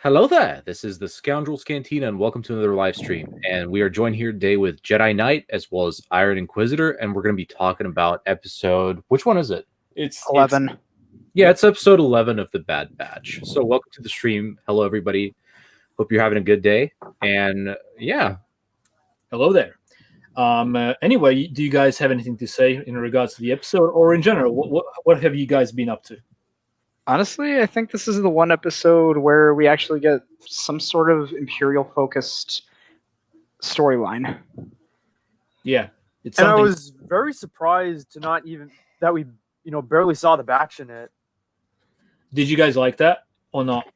Hello there. This is the Scoundrel's Cantina, and welcome to another live stream. And we are joined here today with Jedi Knight as well as Iron Inquisitor, and we're going to be talking about episode. Which one is it? It's 11. It's episode 11 of the Bad Batch. So welcome to the stream. Hello, everybody. Hope you're having a good day. And hello there. Anyway, do you guys have anything to say in regards to the episode, or in general? What have you guys been up to? Honestly, I think this is the one episode where we actually get some sort of Imperial-focused storyline. Yeah, it's and I something. was very surprised to not even that we barely saw the batch in it. Did you guys like that or not?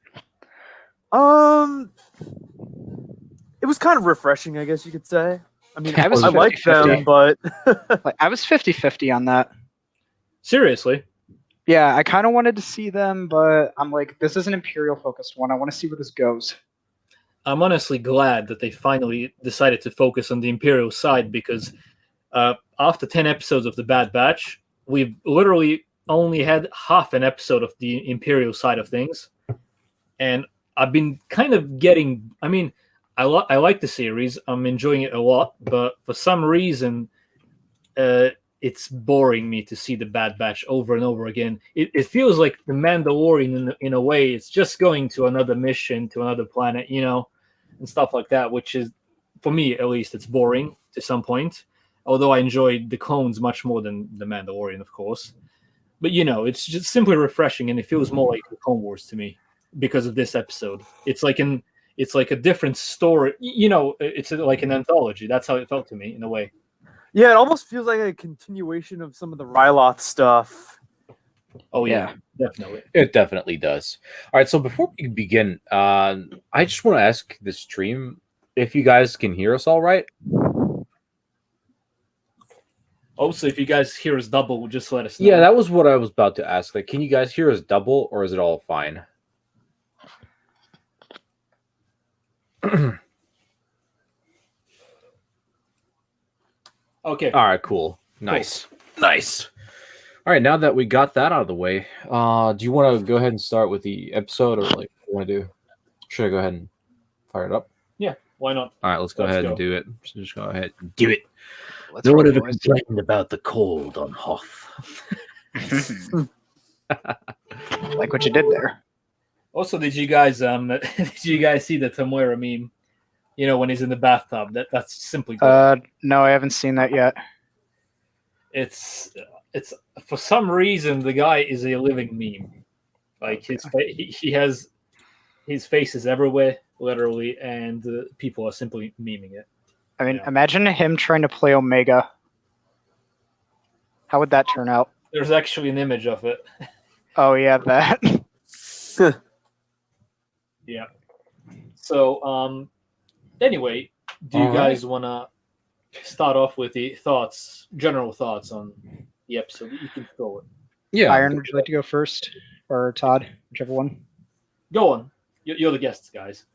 It was kind of refreshing, I guess you could say. I mean, I was I like 50-50. them, but Like, I was 50-50 on that. Seriously? Yeah, I kind of wanted to see them, but I'm like, this is an Imperial-focused one. I want to see where this goes. I'm honestly glad that they finally decided to focus on the Imperial side, because after 10 episodes of the Bad Batch, we've literally only had half an episode of the Imperial side of things. And I've been kind of getting... I mean, I like the series. I'm enjoying it a lot. But for some reason, it's boring me to see the Bad Batch over and over again. It feels like the Mandalorian, in a way. It's just going to another mission, to another planet, and stuff like that, which is, for me at least, it's boring to some point. Although I enjoyed the clones much more than the Mandalorian, of course. But, it's just simply refreshing, and it feels more like the Clone Wars to me because of this episode. It's like a different story. It's like an anthology. That's how it felt to me, in a way. yeah, it almost feels like a continuation of some of the Ryloth stuff. Oh, yeah, definitely. it definitely does. All right, so before we begin, I just want to ask the stream if you guys can hear us all right. Also, if you guys hear us double, just let us know. Yeah, that was what I was about to ask. Like, can you guys hear us double, or is it all fine? Okay. All right, cool. Nice. All right, now that we got that out of the way, do you want to go ahead and start with the episode, or like what you want to do? Should I go ahead and fire it up? Yeah, why not? All right, let's go ahead and do it. Just go ahead and do it. Let's No one roll, ever boys. complained about the cold on Hoth. Like what you did there. Also, did you guys see the Tamuera meme? When he's in the bathtub. That's simply good. No, I haven't seen that yet. It's for some reason the guy is a living meme. Like he has his face is everywhere, literally, and people are simply memeing it. I mean, Yeah. imagine him trying to play Omega. How would that turn out? There's actually an image of it. Oh, yeah, that. Yeah. So, anyway, do you All right. guys want to start off with the general thoughts on the episode? You can go with. Yeah. Iron, would you like to go first? Or Todd, whichever one. Go on. You're the guests, guys.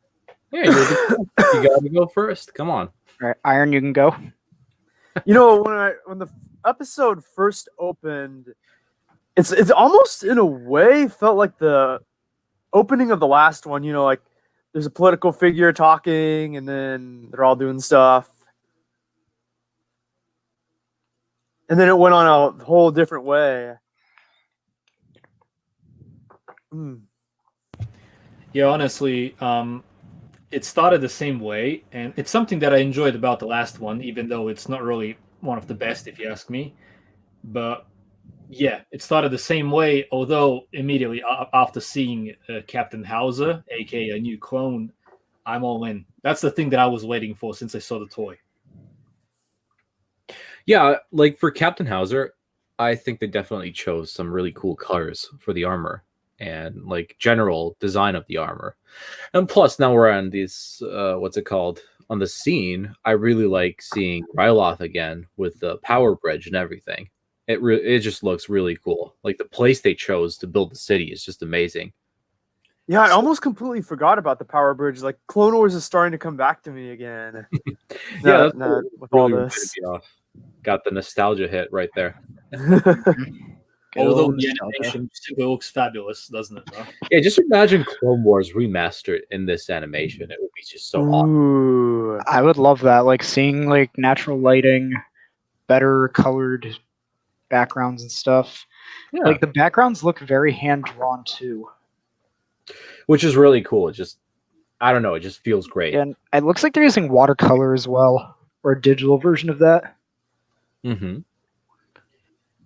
Yeah, you got to go first. Come on. All right, Iron, you can go. When the episode first opened, it's almost in a way felt like the opening of the last one. Like there's a political figure talking, and then they're all doing stuff, and then it went on a whole different way. Yeah, honestly, it started the same way, and it's something that I enjoyed about the last one, even though it's not really one of the best, if you ask me. But yeah, it started the same way, although immediately after seeing Captain Howzer, aka a new clone, I'm all in. That's the thing that I was waiting for since I saw the toy. Yeah, like for Captain Howzer, I think they definitely chose some really cool colors for the armor and like general design of the armor. And plus, now we're on this, on the scene. I really like seeing Ryloth again with the power bridge and everything. It just looks really cool. Like the place they chose to build the city is just amazing. Yeah, I almost completely forgot about the power bridge. Like Clone Wars is starting to come back to me again. Yeah, With all really this. reminded me of. Got the nostalgia hit right there. Okay, Although Oh, the nostalgia. animation simply looks fabulous, doesn't it? Though? Yeah, just imagine Clone Wars remastered in this animation. It would be just so awesome. Ooh. I would love that. Like seeing like natural lighting, better colored backgrounds and stuff. Yeah, Like the backgrounds look very hand drawn too. which is really cool. It just, I don't know, it just feels great. And it looks like they're using watercolor as well, or a digital version of that. Mm-hmm.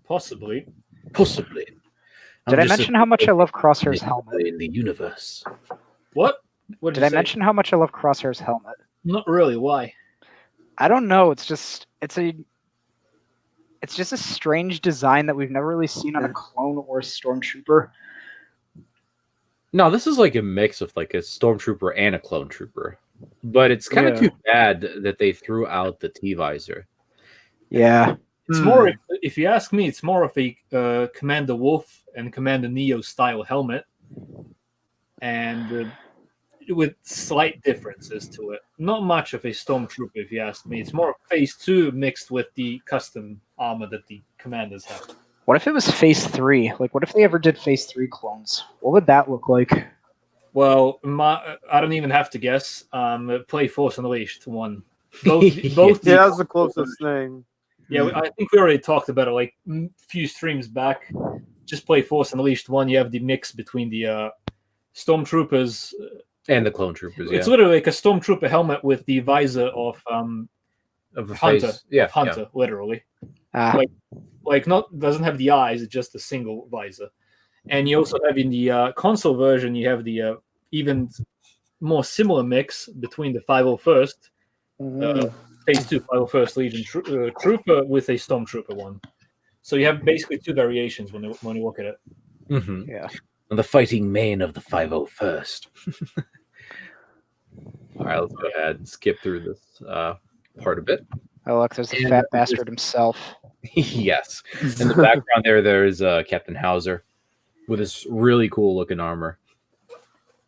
Possibly. Possibly. Did I mention how much I love Crosshair's helmet? in the universe? What? What Did you I say? mention how much I love Crosshair's helmet? Not really. Why? I don't know. It's just a strange design that we've never really seen on a clone or a stormtrooper. No, this is like a mix of like a stormtrooper and a clone trooper, but it's kind of Yeah. too bad that they threw out the T visor. Yeah. It's more, if you ask me, it's more of a Commander Wolf and Commander Neo style helmet, and with slight differences to it. Not much of a stormtrooper, if you ask me. It's more Phase 2 mixed with the custom armor that the commanders have. What if it was Phase 3? Like, what if they ever did Phase 3 clones? What would that look like? Well, I don't even have to guess. Play Force Unleashed 1. Both Yeah, that's the closest thing. Yeah, I think we already talked about it like a few streams back. Just play Force Unleashed 1. You have the mix between the stormtroopers And the clone troopers, yeah. It's literally like a stormtrooper helmet with the visor of Of a Hunter. face. Yeah, Hunter, literally. Ah, Like not doesn't have the eyes, it's just a single visor. And you also have in the console version, you have the even more similar mix between the 501st, Phase 2 501st Legion Trooper with a Stormtrooper one. So you have basically two variations when you look at it. Mm-hmm. yeah. And the fighting mane of the 501st. All right, let's go ahead and skip through this part a bit. Oh, look, there's the And fat there's- bastard himself. Yes. In the background there's Captain Howzer with this really cool looking armor.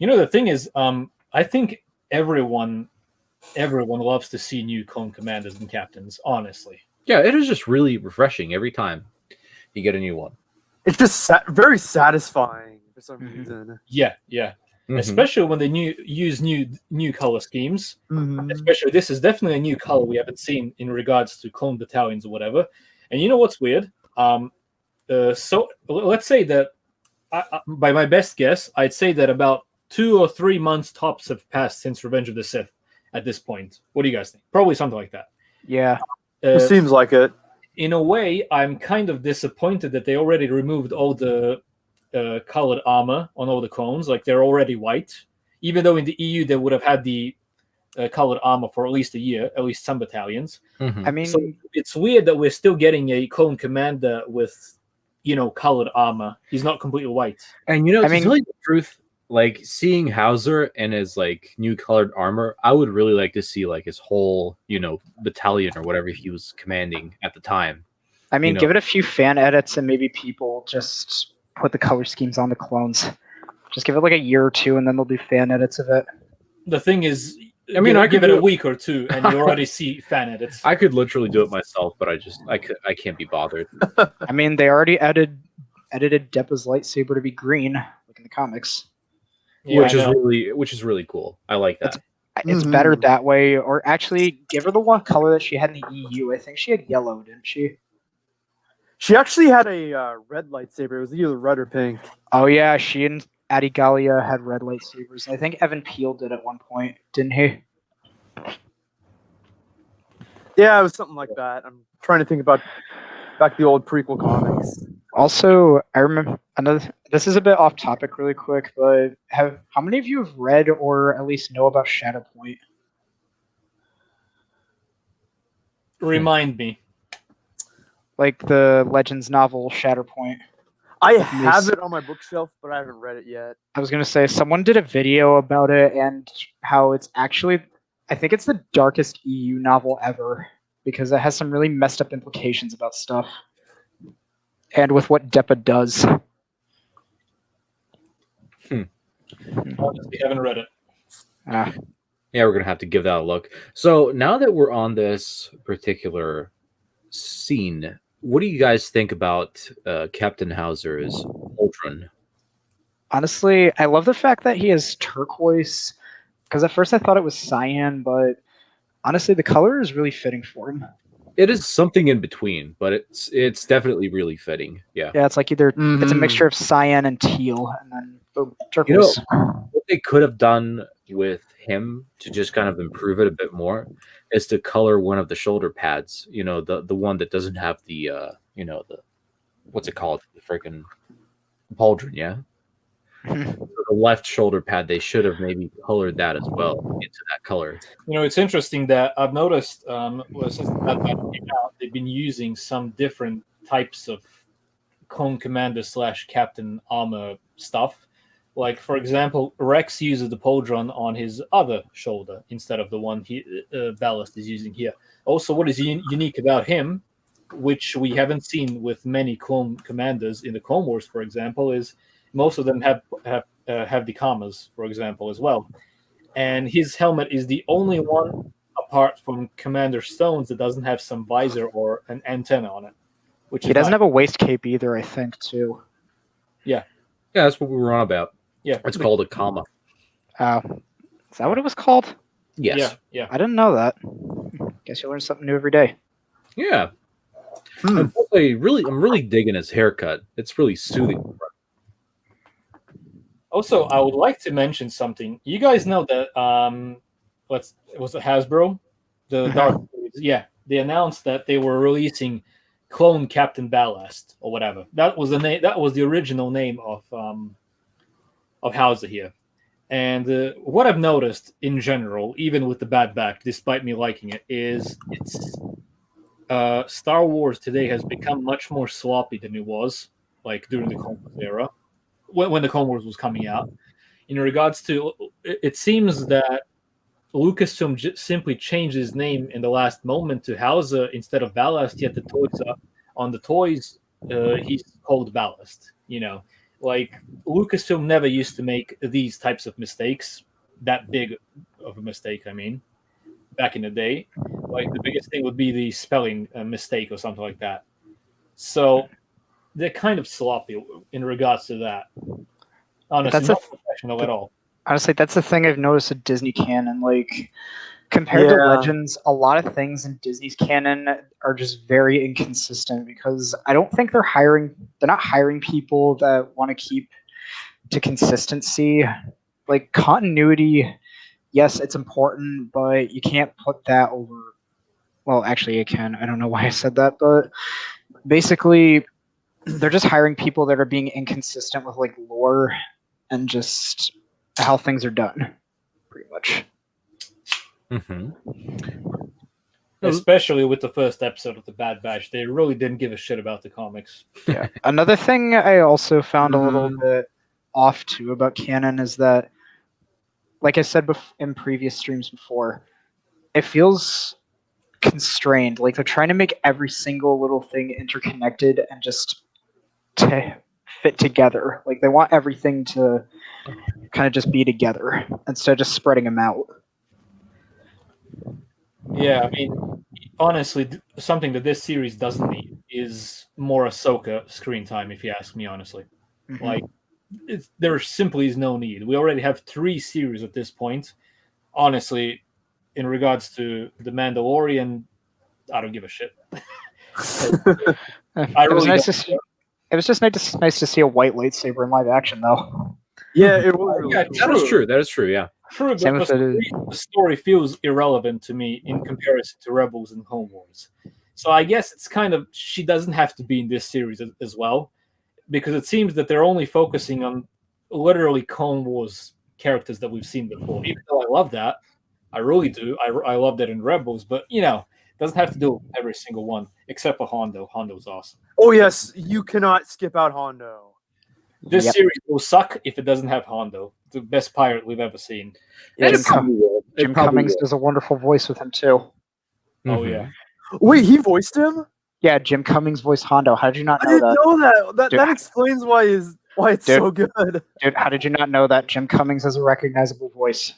You know, the thing is, I think everyone loves to see new clone commanders and captains, honestly. Yeah, it is just really refreshing every time you get a new one. It's just very satisfying for some reason. Yeah. Mhm. Especially when they use new color schemes. Mhm. Especially, this is definitely a new color we haven't seen in regards to clone battalions or whatever. And you know what's weird? So let's say that, by my best guess, I'd say that about 2 or 3 months tops have passed since Revenge of the Sith at this point. What do you guys think? Probably something like that. Yeah. It seems like it. In a way, I'm kind of disappointed that they already removed all the colored armor on all the clones. Like, they're already white. Even though in the EU they would have had the colored armor for at least a year, at least some battalions. Mhm. I mean, So it's weird that we're still getting a clone commander with, colored armor. He's not completely white. And to I mean- tell you the truth, like seeing Howzer in his like new colored armor, I would really like to see like his whole, battalion or whatever he was commanding at the time. give it a few fan edits and maybe people just put the color schemes on the clones. Just give it like a year or two, and then they'll do fan edits of it. The thing is, I mean, I give could it do a it- week or two, and you already see fan edits. I could literally do it myself, but I can't be bothered. I mean, they already edited Deppa's lightsaber to be green, like in the comics. Yeah, which I is know. which is really cool. I like that. It's Mhm. better that way, or actually, give her the one color that she had in the EU. I think she had yellow, didn't she? She actually had a red lightsaber. It was either red or pink. Oh yeah, she and Adi Gallia had red lightsabers. I think Evan Peel did at one point, didn't he? Yeah, it was something like that. I'm trying to think about back to the old prequel comics. Also, I remember this is a bit off topic, really quick, but how many of you have read or at least know about Shatterpoint? Remind me. Like the Legends novel Shatterpoint. I have it on my bookshelf, but I haven't read it yet. I was gonna say someone did a video about it and how it's actually, I think it's the darkest EU novel ever because it has some really messed up implications about stuff and with what Deppa does. Honestly, haven't read it. Ah, Yeah, we're gonna have to give that a look. So now that we're on this particular scene, what do you guys think about Captain Howzer's Ultron? Honestly, I love the fact that he has turquoise. Because at first I thought it was cyan, but honestly, the color is really fitting for him. It is something in between, but it's definitely really fitting. Yeah. Yeah, it's like either it's a Mhm. mixture of cyan and teal, and then boom, You know, turquoise. what they could have done with him to just kind of improve it a bit more is to color one of the shoulder pads. You know, the one that doesn't have the the what's it called? The freaking pauldron, yeah. The left shoulder pad, they should have maybe colored that as well into that color. It's interesting that I've noticed since that came out, they've been using some different types of Clone Commander / Captain Armor stuff. Like, for example, Rex uses the pauldron on his other shoulder instead of the one Ballast is using here. Also, what is unique about him, which we haven't seen with many Clone Commanders in the Clone Wars, for example, is most of them have the commas, for example, as well. And his helmet is the only one, apart from Commander Stone's, that doesn't have some visor or an antenna on it. Which He doesn't have a waist cape either, I think, too. Yeah, that's what we were on about. Yeah, It's called a comma. Is that what it was called? Yes. Yeah. I didn't know that. Guess you learn something new every day. Yeah. And plus, I'm really digging his haircut. It's really soothing. Also, I would like to mention something. You guys know that was it Hasbro, the Dark Series? Yeah, they announced that they were releasing Clone Captain Ballast or whatever. That was the name. That was the original name of Howzer here. And what I've noticed in general, even with the Bad Batch, despite me liking it, is it's Star Wars today has become much more sloppy than it was like during the Clone Wars era, when the Clone Wars was coming out. In regards to, it seems that Lucasfilm simply changed his name in the last moment to Howzer instead of Ballast. Yet the toys on the toys, he's called Ballast. Like Lucasfilm never used to make these types of mistakes, that big of a mistake. I mean, back in the day, like the biggest thing would be the spelling mistake or something like that. So they're kind of sloppy in regards to that. Honestly, not professional at all. Honestly, that's the thing I've noticed with Disney canon. Like, compared to Legends, a lot of things in Disney's canon are just very inconsistent because I don't think they're not hiring people that want to keep to consistency. Like, continuity, yes, it's important, but you can't put that over. Well, actually, you can. I don't know why I said that, but basically, they're just hiring people that are being inconsistent with like lore and just how things are done, pretty much. Especially with the first episode of the Bad Batch, they really didn't give a shit about the comics. Yeah. Another thing I also found a little bit off too about canon is that, like I said in previous streams before, it feels constrained. Like they're trying to make every single little thing interconnected and just to fit together. Like they want everything to kind of just be together instead of just spreading them out. Yeah, I mean, honestly, something that this series doesn't need is more Ahsoka screen time, if you ask me honestly. Mm-hmm. Like, there simply is no need. We already have 3 series at this point. Honestly, in regards to The Mandalorian, I don't give a shit. It was just nice to see a white lightsaber in live action, though. Yeah, it was. Really cool. That is true. That is true. Yeah. True, but the story feels irrelevant to me in comparison to Rebels and Clone Wars. So I guess it's kind of, she doesn't have to be in this series as well, because it seems that they're only focusing on literally Clone Wars characters that we've seen before. Even though I love that, I really do. I love that in Rebels, but it doesn't have to do every single one except for Hondo. Hondo's awesome. Oh yes, you cannot skip out Hondo. This series will suck if it doesn't have Hondo, the best pirate we've ever seen. Yeah, Jim Cummings does a wonderful voice with him too. Oh yeah. Wait, he voiced him? Yeah, Jim Cummings voiced Hondo. How did you not know that? I didn't know that. That explains why it's so good. Dude, how did you not know that Jim Cummings has a recognizable voice?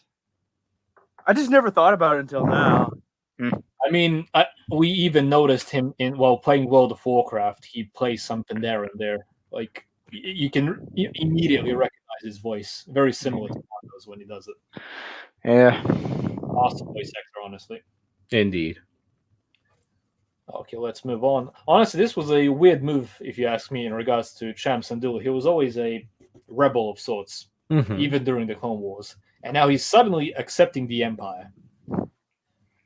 I just never thought about it until now. I mean, we even noticed him while playing World of Warcraft. He plays some Pandaren there. Like you can immediately recognize his voice. Very similar to Marco's when he does it. Yeah. Awesome voice actor, honestly. Indeed. Okay, let's move on. Honestly, this was a weird move, if you ask me, in regards to Cham Syndulla. He was always a rebel of sorts, even during the Clone Wars, and now he's suddenly accepting the Empire.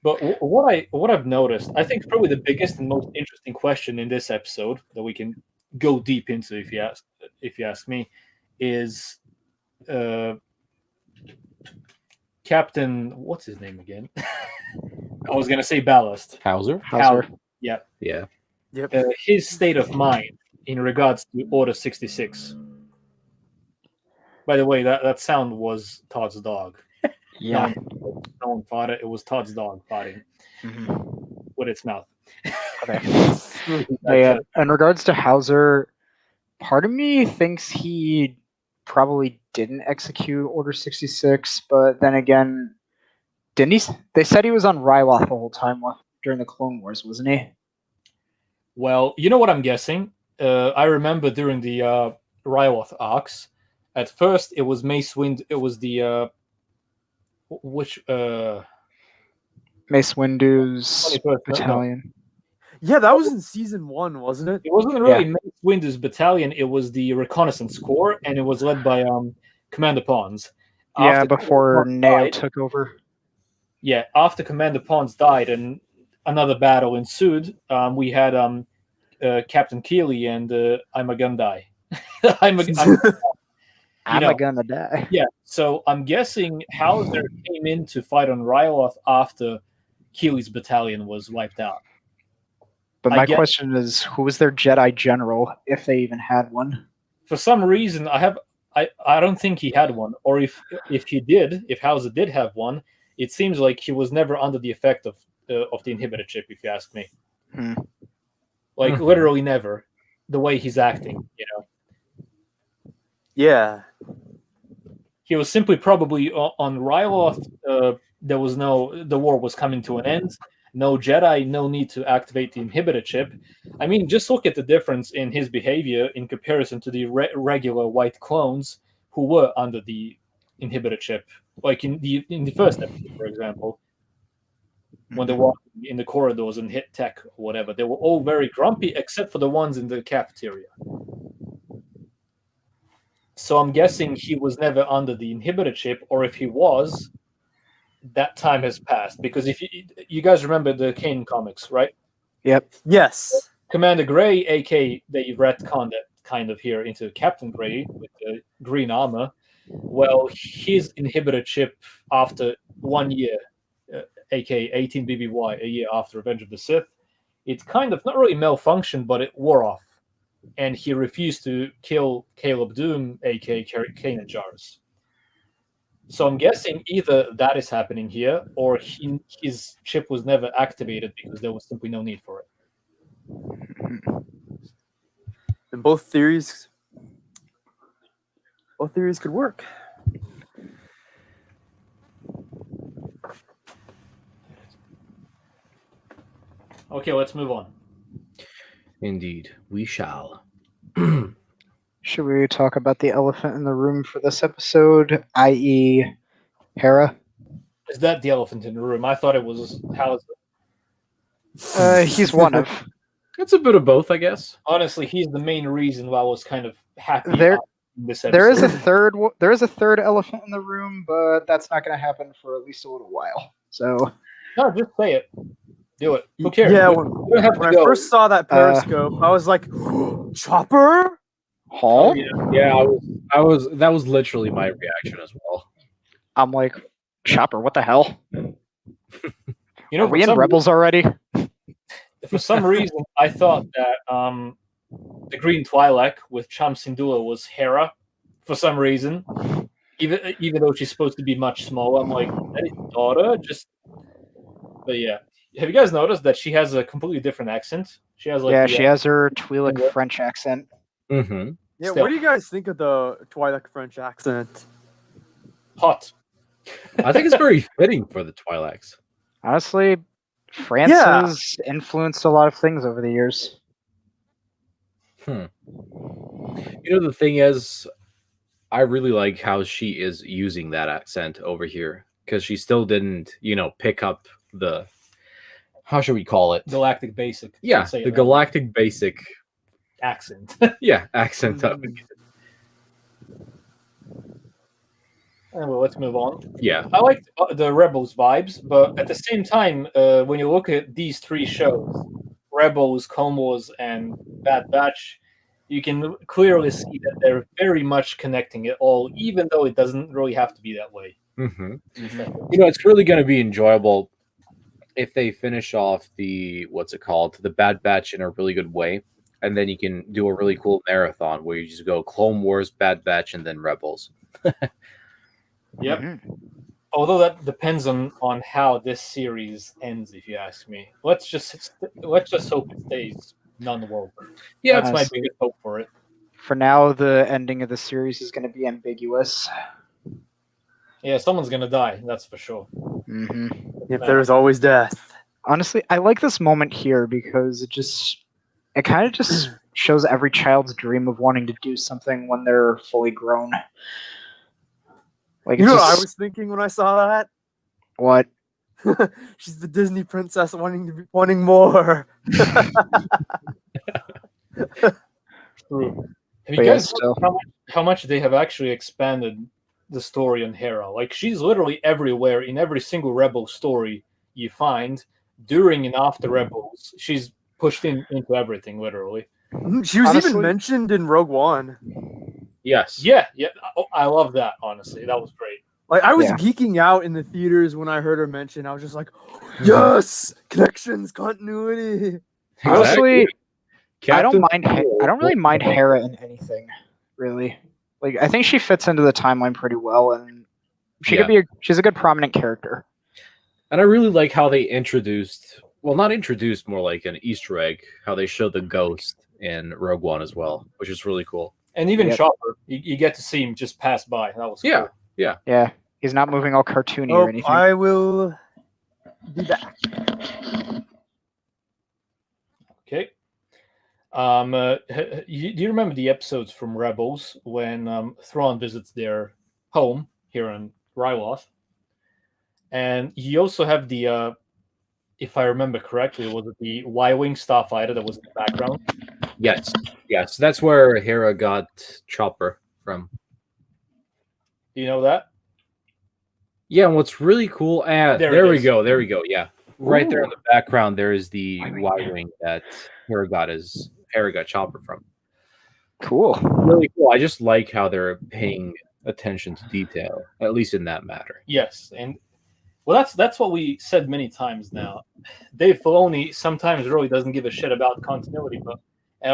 But what I've noticed, I think probably the biggest and most interesting question in this episode that we can go deep into, if you ask me, is Captain. What's his name again? I was gonna say Ballast. Howzer? Howzer. Yeah. Yeah. Yep. His state of mind in regards to Order 66. By the way, that sound was Todd's dog. Yeah. No one thought it. It was Todd's dog farting with its mouth. Okay. Yeah. In regards to Howzer, part of me thinks he probably didn't execute Order 66, but then again, didn't he? They said he was on Ryloth the whole time during the Clone Wars, wasn't he? Well, you know what I'm guessing? I remember during the Ryloth arcs, at first it was Mace Wind. It was the which Mace Windu's 21st, battalion. Yeah, that was in season 1, wasn't it? It wasn't really Mace Windu's battalion. It was the Reconnaissance Corps, and it was led by Commander Pons. Yeah, before Neo took over. Yeah, after Commander Pons died and another battle ensued, we had Captain Keeley and I'm a Gun Die. I'm gonna die. Yeah, so I'm guessing Howzer came in to fight on Ryloth after Keeley's battalion was wiped out. But my question is, who was their Jedi general, if they even had one? For some reason, I don't think he had one, or if he did, if Howzer did have one, it seems like he was never under the effect of the inhibitor chip, if you ask me. Like literally never. The way he's acting, you know. Yeah. He was simply probably on Ryloth. The war was coming to an end. No Jedi, no need to activate the inhibitor chip. I mean, just look at the difference in his behavior in comparison to the regular white clones who were under the inhibitor chip. Like in the first episode, for example, when they walked in the corridors and hit tech or whatever, they were all very grumpy except for the ones in the cafeteria. So I'm guessing he was never under the inhibitor chip, or if he was, that time has passed. Because if you guys remember the Kanan comics, right? Yep. Yes. Commander Gray, aka they retconned it kind of here into Captain Gray with the green armor. Well, his inhibitor chip after 1 year, aka 18 BBY, a year after Revenge of the Sith, it kind of not really malfunctioned, but it wore off. And he refused to kill Caleb Doom, aka Kanan Jarrus. So I'm guessing either that is happening here, or his chip was never activated because there was simply no need for it. And both theories could work. Okay, let's move on. Indeed, we shall. Should we talk about the elephant in the room for this episode, i.e. Hera? Is that the elephant in the room? I thought it was Howzer. He's one of. It's a bit of both, I guess. Honestly, he's the main reason why I was kind of happy There- in this episode. There is a third elephant in the room, but that's not going to happen for at least a little while. So No, just say it. Do it. Who cares? Yeah, We don't have to when I go. first saw that Periscope, I was like, Chopper? Hall? Yeah, I was. That was literally my reaction as well. I'm like, Chopper, what the hell? You know, Are we in Rebels already? For some reason, I thought that the Green Twi'lek with Cham Syndulla was Hera. For some reason, even though she's supposed to be much smaller, I'm like, that is your daughter. But yeah, have you guys noticed that she has a completely different accent? She has like She has her Twi'lek French accent. Mm-hmm. Yeah, Still. what do you guys think of the Twi'lek French accent? hot. I think it's very fitting for the Twi'leks. Honestly, France Yeah. has influenced a lot of things over the years. You know, the thing is, I really like how she is using that accent over here because she still didn't, pick up the, how should we call it? Galactic Basic. Yeah, Let's say the it that way. Galactic Basic, accent. accent. Anyway, let's move on. Yeah. I like the Rebels vibes, but at the same time, when you look at these three shows, Rebels, Clone Wars, and Bad Batch, you can clearly see that they're very much connecting it all, even though it doesn't really have to be that way. Mm-hmm. Mm-hmm. You know, it's really going to be enjoyable if they finish off the the Bad Batch in a really good way, and then you can do a really cool marathon where you just go Clone Wars, Bad Batch, and then Rebels. Yep. Mhm. Although that depends on how this series ends, if you ask me. Let's just hope it stays non-woke. Yeah, That's my honestly. biggest hope for it. For now, the ending of the series is going to be ambiguous. Yeah, someone's gonna die. That's for sure. Hmm If there is always death. Honestly, I like this moment here because it kind of just shows every child's dream of wanting to do something when they're fully grown. Like, You it's know what I just- was thinking when I saw what? that? She's the Disney princess wanting more. True. Have But you yeah, guys still. noticed how much they have actually expanded the story on Hera? Like, she's literally everywhere in every single Rebel story you find. During and after Rebels, she's pushed into everything, literally. She was Honestly- even mentioned in Rogue One. yes. Yeah. I love that, honestly. That was great. Like, I was Yeah. geeking out in the theaters when I heard her mention. I was just like, yes, connections, continuity. Honestly, I don't Captain mind. I don't really mind Hera in anything, really. Like, I think she fits into the timeline pretty well, and she's a good prominent character. And I really like how they introduced, well, not introduced, more like an Easter egg, how they showed the ghost in Rogue One as well, which is really cool. And even Yep. Chopper, you get to see him just pass by. That was Yeah. cool. Yeah, he's not moving all cartoony or Oh, anything. I will be back. Okay. Do you remember the episodes from Rebels when Thrawn visits their home here in Ryloth? And you also have the, if I remember correctly, was it the Y-wing starfighter that was in the background? Yes. That's where Hera got Chopper from. Do you know that? Yeah, and what's really cool, There there it we is. go, yeah. Right there in Ooh. the background, there is the Y-wing. Y-wing that Hera got Chopper from. Cool. Really cool. I just like how they're paying attention to detail, at least in that matter. Yes, and well, that's what we said many times now. Dave Filoni sometimes really doesn't give a shit about continuity, but at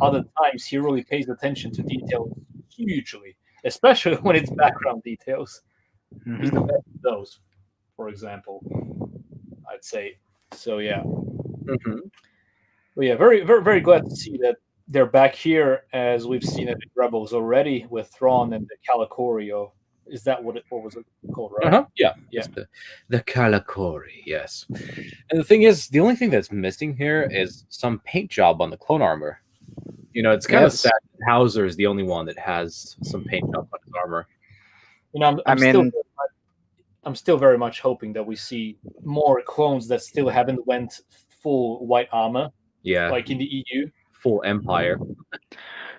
other times he really pays attention to detail hugely, especially when it's background details. He's the Mhm. best at those, for example, I'd say. So yeah. Mm-hmm. Well, yeah, very, very, very glad to see that they're back here, as we've seen it in Rebels already with Thrawn and the Calicori. Is that what was it called, right? Uh-huh. Yeah. Yeah. It's the Calicori, yes. And the thing is, the only thing that's missing here is some paint job on the clone armor. You know, it's kind of Yes. sad that Howzer is the only one that has some paint job on his armor. You know, I'm still very much hoping that we see more clones that still haven't went full white armor, Yeah. like in the EU. Full Empire.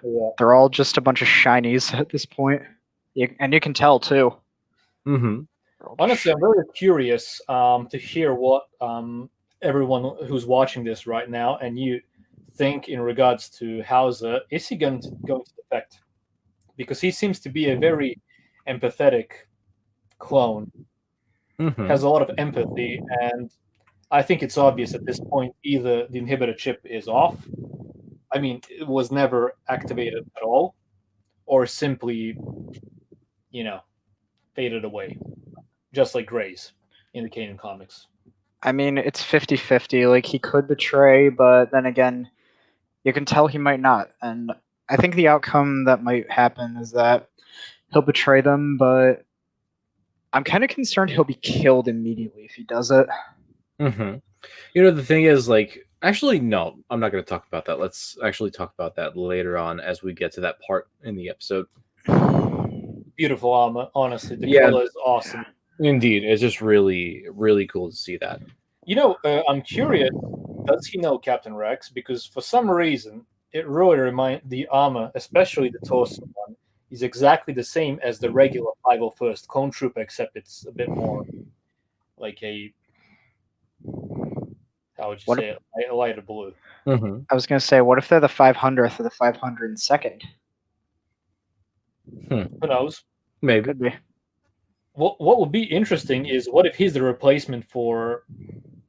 Yeah. They're all just a bunch of shinies at this point. And you can tell, too. Mm-hmm. Honestly, I'm very curious to hear what everyone who's watching this right now and you think in regards to Howzer. Is he going to defect? Because he seems to be a very empathetic clone, Mm-hmm. has a lot of empathy, and I think it's obvious at this point either the inhibitor chip is off, I mean, it was never activated at all, or simply, faded away, just like Gray's in the Kanan comics. I mean, it's 50-50. Like, he could betray, but then again, you can tell he might not. And I think the outcome that might happen is that he'll betray them, but I'm kind of concerned he'll be killed immediately if he does it. Mm-hmm. The thing is, like, actually, no, I'm not going to talk about that. Let's actually talk about that later on as we get to that part in the episode. Beautiful armor, honestly. The Yeah. color is awesome. Indeed, it's just really, really cool to see that. I'm curious, does he know Captain Rex? Because for some reason, it really reminds the armor, especially the torso one, is exactly the same as the regular 501st Clone Trooper, except it's a bit more like a, how would you What say it, a lighter blue. Mm-hmm. I was gonna say, what if they're the 500th or the 502nd? Who knows? Maybe. Could be. What would be interesting is what if he's the replacement for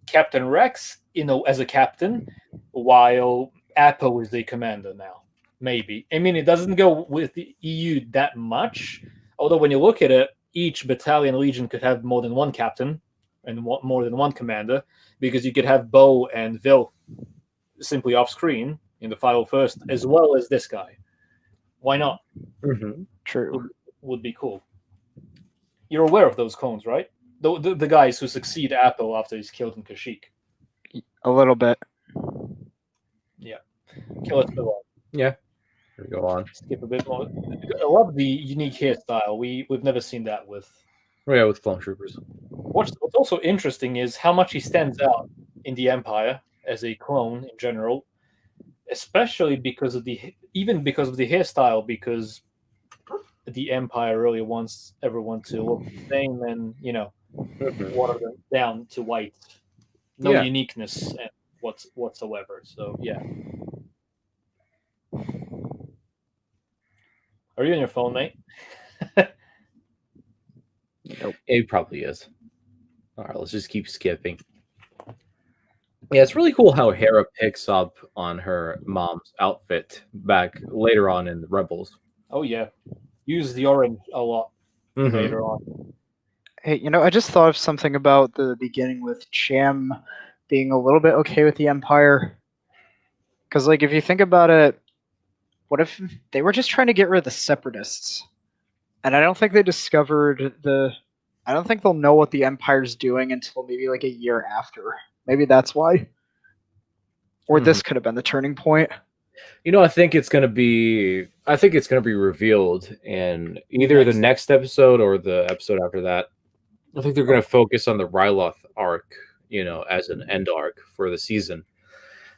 Captain Rex, as a captain, while Apple is the commander now. Maybe. I mean, it doesn't go with the EU that much. Although when you look at it, each battalion legion could have more than one captain and more than one commander, because you could have Bo and Vil simply off screen in the 501st, as well as this guy. Why not? Mm-hmm. True. Would be cool. You're aware of those clones, right? The guys who succeed Apple after he's killed in Kashyyyk. A little bit. Yeah. Okay, let's go on. Yeah. Here we go on. Skip a bit more. I love the unique hairstyle. We've never seen that with. Oh, yeah, with Clone Troopers. What's also interesting is how much he stands out in the Empire as a clone in general, especially because of the hairstyle. Because the Empire really wants everyone to look the same, and water them down to white. No uniqueness and whatsoever. So yeah. Are you on your phone, mate? Nope. It probably is. All right, let's just keep skipping. Yeah, it's really cool how Hera picks up on her mom's outfit back later on in the Rebels. Oh yeah, use the orange a lot later on. Hey, I just thought of something about the beginning with Cham being a little bit okay with the Empire. Because, like, if you think about it, what if they were just trying to get rid of the Separatists? And I don't think they discovered I don't think they'll know what the Empire's doing until maybe like a year after. Maybe that's why. Or this could have been the turning point. I think it's gonna be revealed in either the next episode or the episode after that. I think they're gonna focus on the Ryloth arc, as an end arc for the season.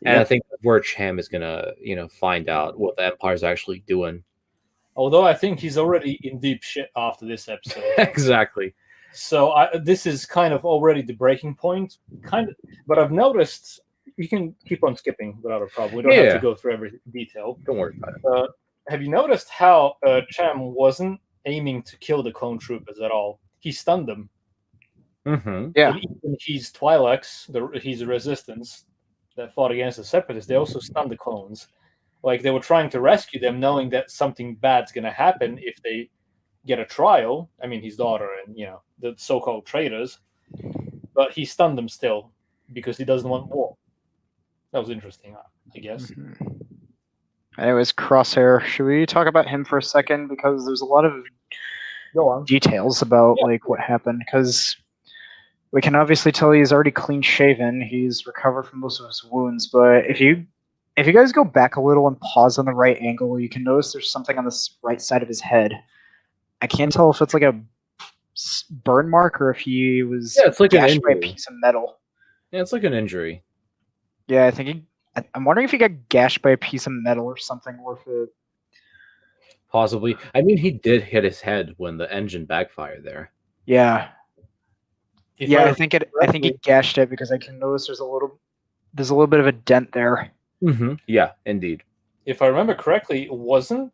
And I think where Cham is gonna, find out what the Empire's actually doing. Although I think he's already in deep shit after this episode. Exactly. So this is kind of already the breaking point, But I've noticed you can keep on skipping without a problem. We don't have to go through every detail. Don't worry about it. Have you noticed how Cham wasn't aiming to kill the clone troopers at all? He stunned them. Mm-hmm. Yeah. And even he's Twi'leks, he's a resistance that fought against the Separatists. They also stunned the clones. Like, they were trying to rescue them, knowing that something bad's going to happen if they get a trial. I mean, his daughter and, the so-called traitors. But he stunned them still because he doesn't want war. That was interesting, I guess. Mm-hmm. Anyways, Crosshair. Should we talk about him for a second? Because there's a lot of details about what happened. Because we can obviously tell he's already clean-shaven. He's recovered from most of his wounds. But if you guys go back a little and pause on the right angle, you can notice there's something on the right side of his head. I can't tell if it's like a burn mark or if he was it's like gashed by a piece of metal. Yeah, it's like an injury. Yeah, I think I'm wondering if he got gashed by a piece of metal or something, or if it... Possibly. I mean, he did hit his head when the engine backfired there. Yeah. I think he gashed it because I can notice there's a little bit of a dent there. Mm-hmm. Yeah, indeed. If I remember correctly, wasn't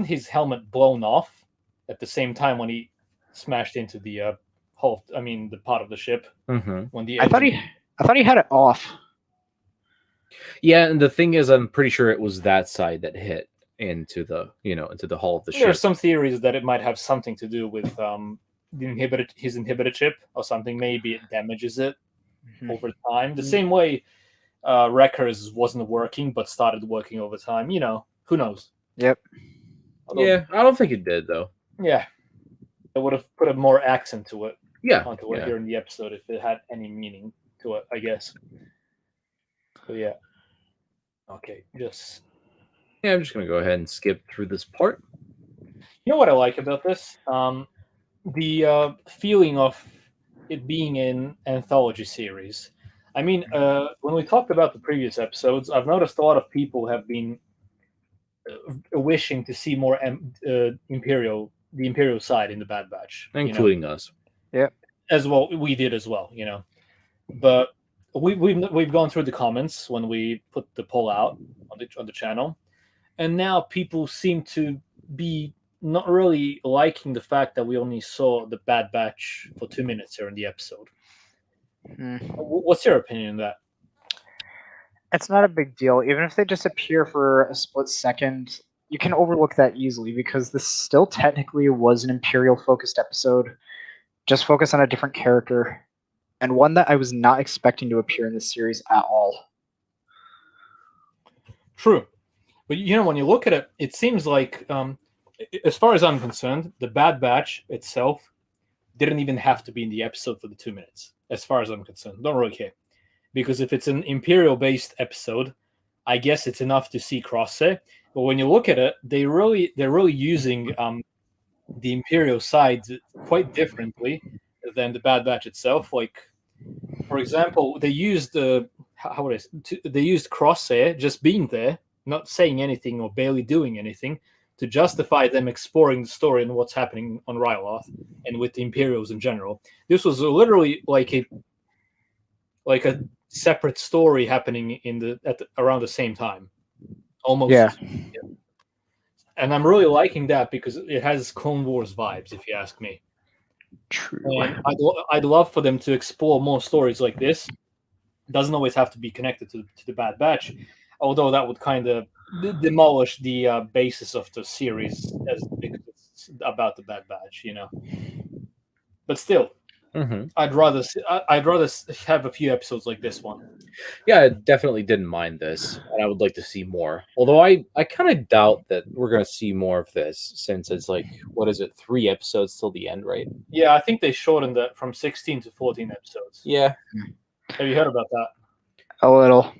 his helmet blown off at the same time when he smashed into the hull? I mean, the part of the ship. Mm-hmm. When the I thought he had it off. Yeah, and the thing is, I'm pretty sure it was that side that hit into the hull of the ship. There are some theories that it might have something to do with his inhibitor chip or something. Maybe it damages it over time. The same way Wreckers wasn't working but started working over time. Who knows? Yep. Although, I don't think it did though. Yeah, it would have put a more accent to it. Yeah, onto it here in the episode if it had any meaning. to it, I guess. So yeah. Okay, just Yeah, I'm just gonna go ahead and skip through this part. you know what I like about this? The feeling of it being an anthology series. I mean, when we talked about the previous episodes, I've noticed a lot of people have been wishing to see more the Imperial side in the Bad Batch, Including us. as well. We did as well, but we've gone through the comments when we put the poll out on the channel, and now people seem to be not really liking the fact that we only saw the Bad Batch for 2 minutes here in the episode. What's your opinion on that? It's not a big deal. Even if they just appear for a split second, you can overlook that easily because this still technically was an Imperial-focused episode. Just focus on a different character, and one that I was not expecting to appear in this series at all. True. But when you look at it, it seems like, as far as I'm concerned, the Bad Batch itself didn't even have to be in the episode for the 2 minutes. As far as I'm concerned, don't really care, because if it's an Imperial-based episode, I guess it's enough to see Crosshair. But when you look at it, they're really using the Imperial side quite differently than the Bad Batch itself. Like, for example, they used they used Crosshair just being there, not saying anything or barely doing anything, to justify them exploring the story and what's happening on Ryloth and with the Imperials in general. This was literally like a separate story happening around the same time, almost. Yeah. And I'm really liking that because it has Clone Wars vibes, if you ask me. True. And I'd love for them to explore more stories like this. It doesn't always have to be connected to the Bad Batch, although that would kind of demolish the basis of the series because it's about the Bad Batch, But still, I'd rather have a few episodes like this one. Yeah, I definitely didn't mind this, and I would like to see more. Although I kind of doubt that we're going to see more of this, since it's like, what is it, 3 episodes till the end, right? Yeah, I think they shortened that from 16 to 14 episodes. Yeah. Have you heard about that? A little.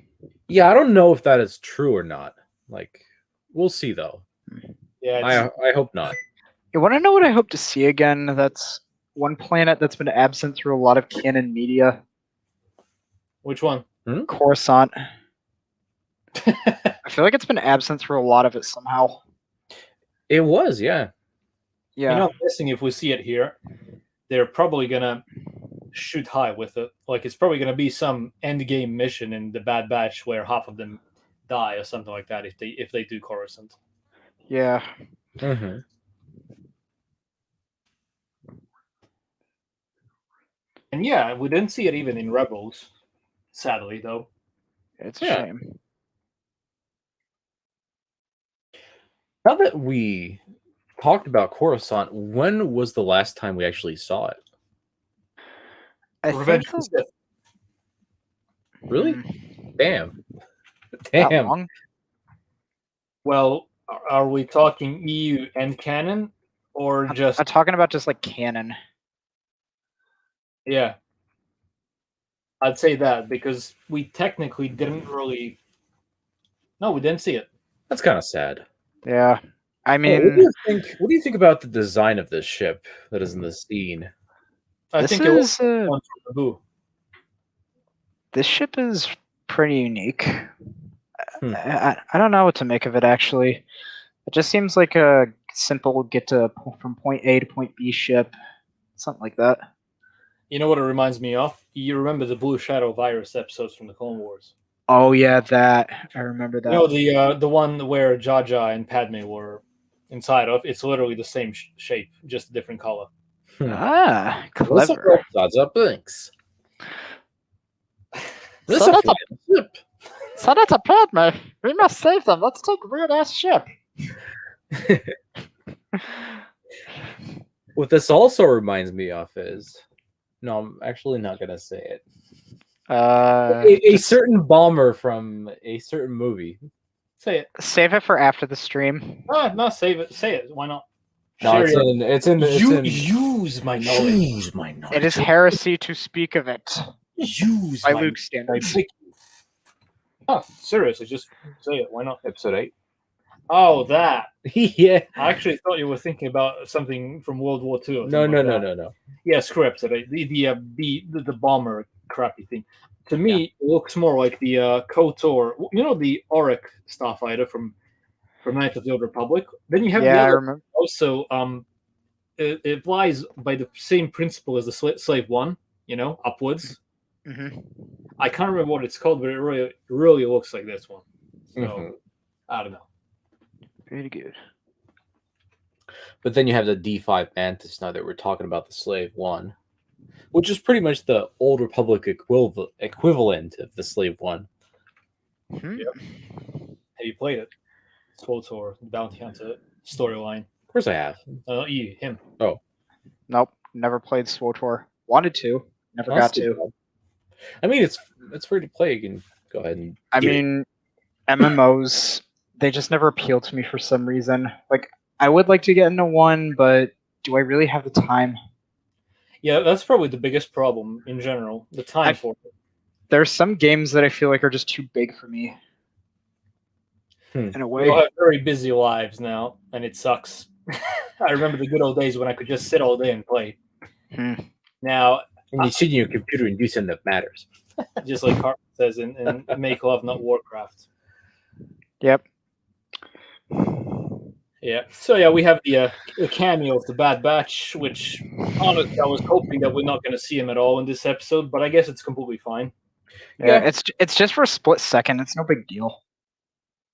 Yeah, I don't know if that is true or not. Like, we'll see, though. Yeah, I hope not. You want to know what I hope to see again? That's one planet that's been absent through a lot of canon media. Which one? Coruscant. I feel like it's been absent through a lot of it somehow. It was, yeah. Yeah. I'm guessing if we see it here, they're probably gonna shoot high with it. Like, it's probably gonna be some end game mission in the Bad Batch where half of them die or something like that if they do Coruscant. Yeah. And yeah, we didn't see it even in Rebels, sadly, though. It's a shame. Now that we talked about Coruscant, when was the last time we actually saw it? Revenge of the Sith. Really? Damn. That long? Well, are we talking EU and canon, or just? I'm talking about just like canon. Yeah, I'd say that because we technically didn't really. No, we didn't see it. That's kind of sad. Yeah. I mean, what do you think about the design of this ship that is in the scene? I think it was one from Naboo. This ship is pretty unique. I don't know what to make of it, actually. It just seems like a simple from point A to point B ship. Something like that. You know what it reminds me of? You remember the Blue Shadow virus episodes from the Clone Wars? Oh yeah, that. I remember that. You know, the one where Jar Jar and Padme were inside of. It's literally the same shape, just a different color. Ah, clever. That's up, thanks. So that's a Padme. We must save them. Let's take a weird ass ship. What this also reminds me of is, no, I'm actually not gonna say it. A certain bomber from a certain movie. Say it. Save it for after the stream. No, save it. Say it. Why not? No, use my knowledge. Use my knowledge. It is heresy to speak of it. Use By my Luke's standards. Oh, seriously, just say it. Why not? episode 8. Oh, that. Yeah. I actually thought you were thinking about something from World War II. Or No, something no, like no, that. no, no. Yeah, script. The bomber crappy thing. To me, it looks more like the KOTOR. You know, the Auric starfighter from Knights of the Old Republic. Then you have the Yeah, I other. remember. Also, it flies by the same principle as the Slave One. You know, upwards. Hmm. I can't remember what it's called, but it really looks like this one. So Mhm. I don't know. Very good. But then you have the D5 Mantis now that we're talking about the Slave One, which is pretty much the Old Republic equivalent of the Slave One. Hmm. Yep. Have you played it? KOTOR, the Bounty Hunter storyline. Of course I have. Him. Nope, never played SWTOR. Wanted to, never got to. I mean, it's free to play. You can go ahead and. I get it. mean, MMOs, they just never appealed to me for some reason. Like, I would like to get into one, but do I really have the time? Yeah, that's probably the biggest problem in general. The time for it. There's some games that I feel like are just too big for me. In a We all way. have very busy lives now, and it sucks. I remember the good old days when I could just sit all day and play. Hmm. Now, And you sit in your computer and do something that matters. just like Harp says in Make Love Not Warcraft. Yep. Yeah. So yeah, we have the cameo of the Bad Batch, which honestly I was hoping that we're not going to see him at all in this episode, but I guess it's completely fine. Yeah, it's just for a split second. It's no big deal.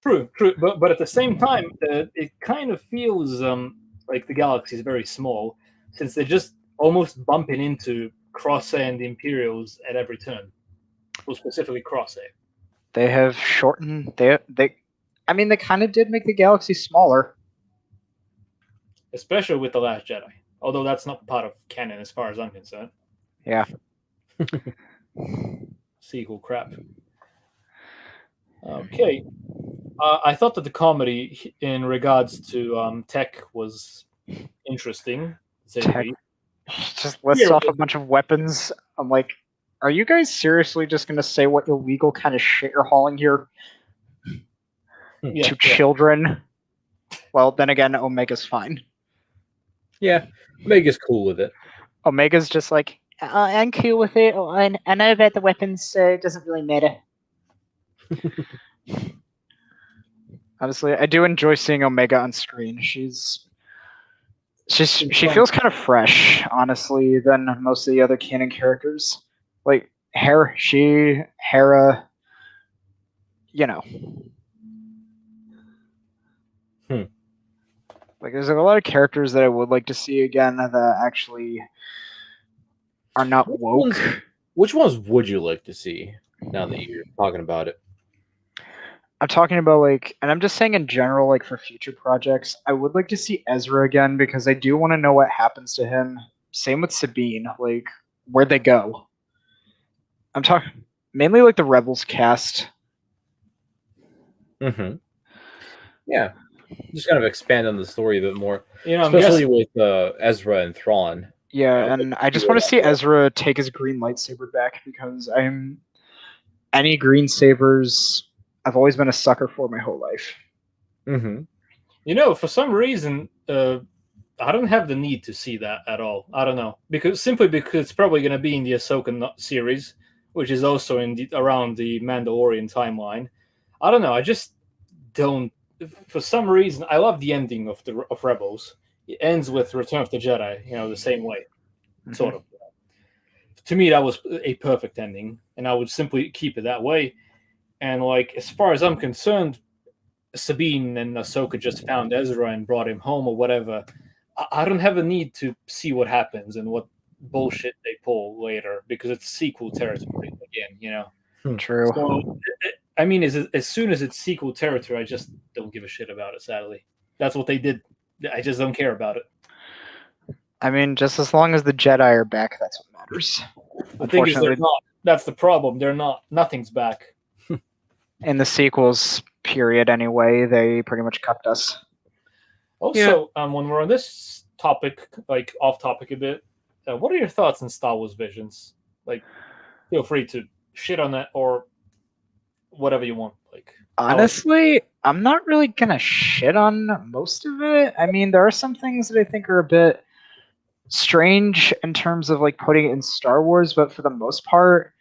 True. But at the same time, it kind of feels like the galaxy is very small, since they're just almost bumping into Crosshair and the Imperials at every turn. Well, specifically Crosshair. They have shortened. I mean, they kind of did make the galaxy smaller. Especially with The Last Jedi. Although that's not part of canon as far as I'm concerned. Yeah. Sequel crap. Okay. I thought that the comedy in regards to tech was interesting. To say the Tech. least. Just lists off a bunch of weapons. I'm like, are you guys seriously just going to say what illegal kind of shit you're hauling here to children? Well, then again, Omega's fine. Yeah, Mega's cool with it. Omega's just like, I'm cool with it. I know about the weapons, so it doesn't really matter. Honestly, I do enjoy seeing Omega on screen. She feels kind of fresh, honestly, than most of the other canon characters. Like Hera, you know. Like, there's a lot of characters that I would like to see again that actually are not woke. Which ones would you like to see now that you're talking about it? I'm talking about, like, and I'm just saying in general, like, for future projects, I would like to see Ezra again because I do want to know what happens to him. Same with Sabine, like, where'd they go? I'm talking mainly like the Rebels cast. Mm-hmm. Yeah, just kind of expand on the story a bit more, You know, especially with Ezra and Thrawn. Yeah, and I just want to see Ezra take his green lightsaber back because any green sabers I've always been a sucker for my whole life. Mm-hmm. You know, for some reason, I don't have the need to see that at all. I don't know, because it's probably going to be in the Ahsoka series, which is also around the Mandalorian timeline. I don't know. I just don't. For some reason, I love the ending of Rebels. It ends with Return of the Jedi. You know, the same way, sort of. To me, that was a perfect ending, and I would simply keep it that way. And like, as far as I'm concerned, Sabine and Ahsoka just found Ezra and brought him home or whatever. I don't have a need to see what happens and what bullshit they pull later because it's sequel territory again, you know. True. So, I mean, as soon as it's sequel territory, I just don't give a shit about it. Sadly, that's what they did. I just don't care about it. I mean, just as long as the Jedi are back, that's what matters. The thing is, they're not. That's the problem. They're not. Nothing's back. In the sequels period, anyway, they pretty much cucked us. Also, when we're on this topic, like off topic a bit, what are your thoughts on Star Wars Visions? Like, feel free to shit on that or whatever you want. Like Honestly, I'm not really gonna shit on most of it. I mean, there are some things that I think are a bit strange in terms of like putting it in Star Wars, but for the most part,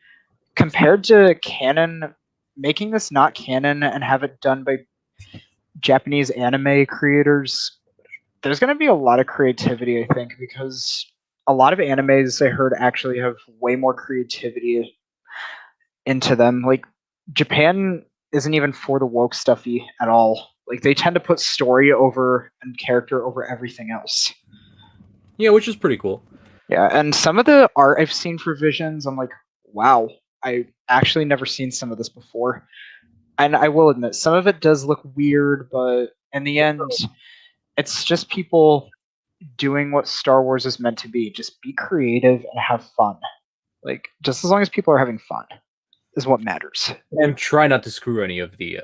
compared to canon, making this not canon and have it done by Japanese anime creators, there's going to be a lot of creativity, I think, because a lot of animes I heard actually have way more creativity into them. Like, Japan isn't even for the woke stuffy at all. Like, they tend to put story over and character over everything else. Yeah, which is pretty cool. Yeah, and some of the art I've seen for Visions, I'm like, wow, I actually never seen some of this before. And I will admit, some of it does look weird, but in the end, it's just people doing what Star Wars is meant to be. Just be creative and have fun. Like, just as long as people are having fun is what matters. And try not to screw any of the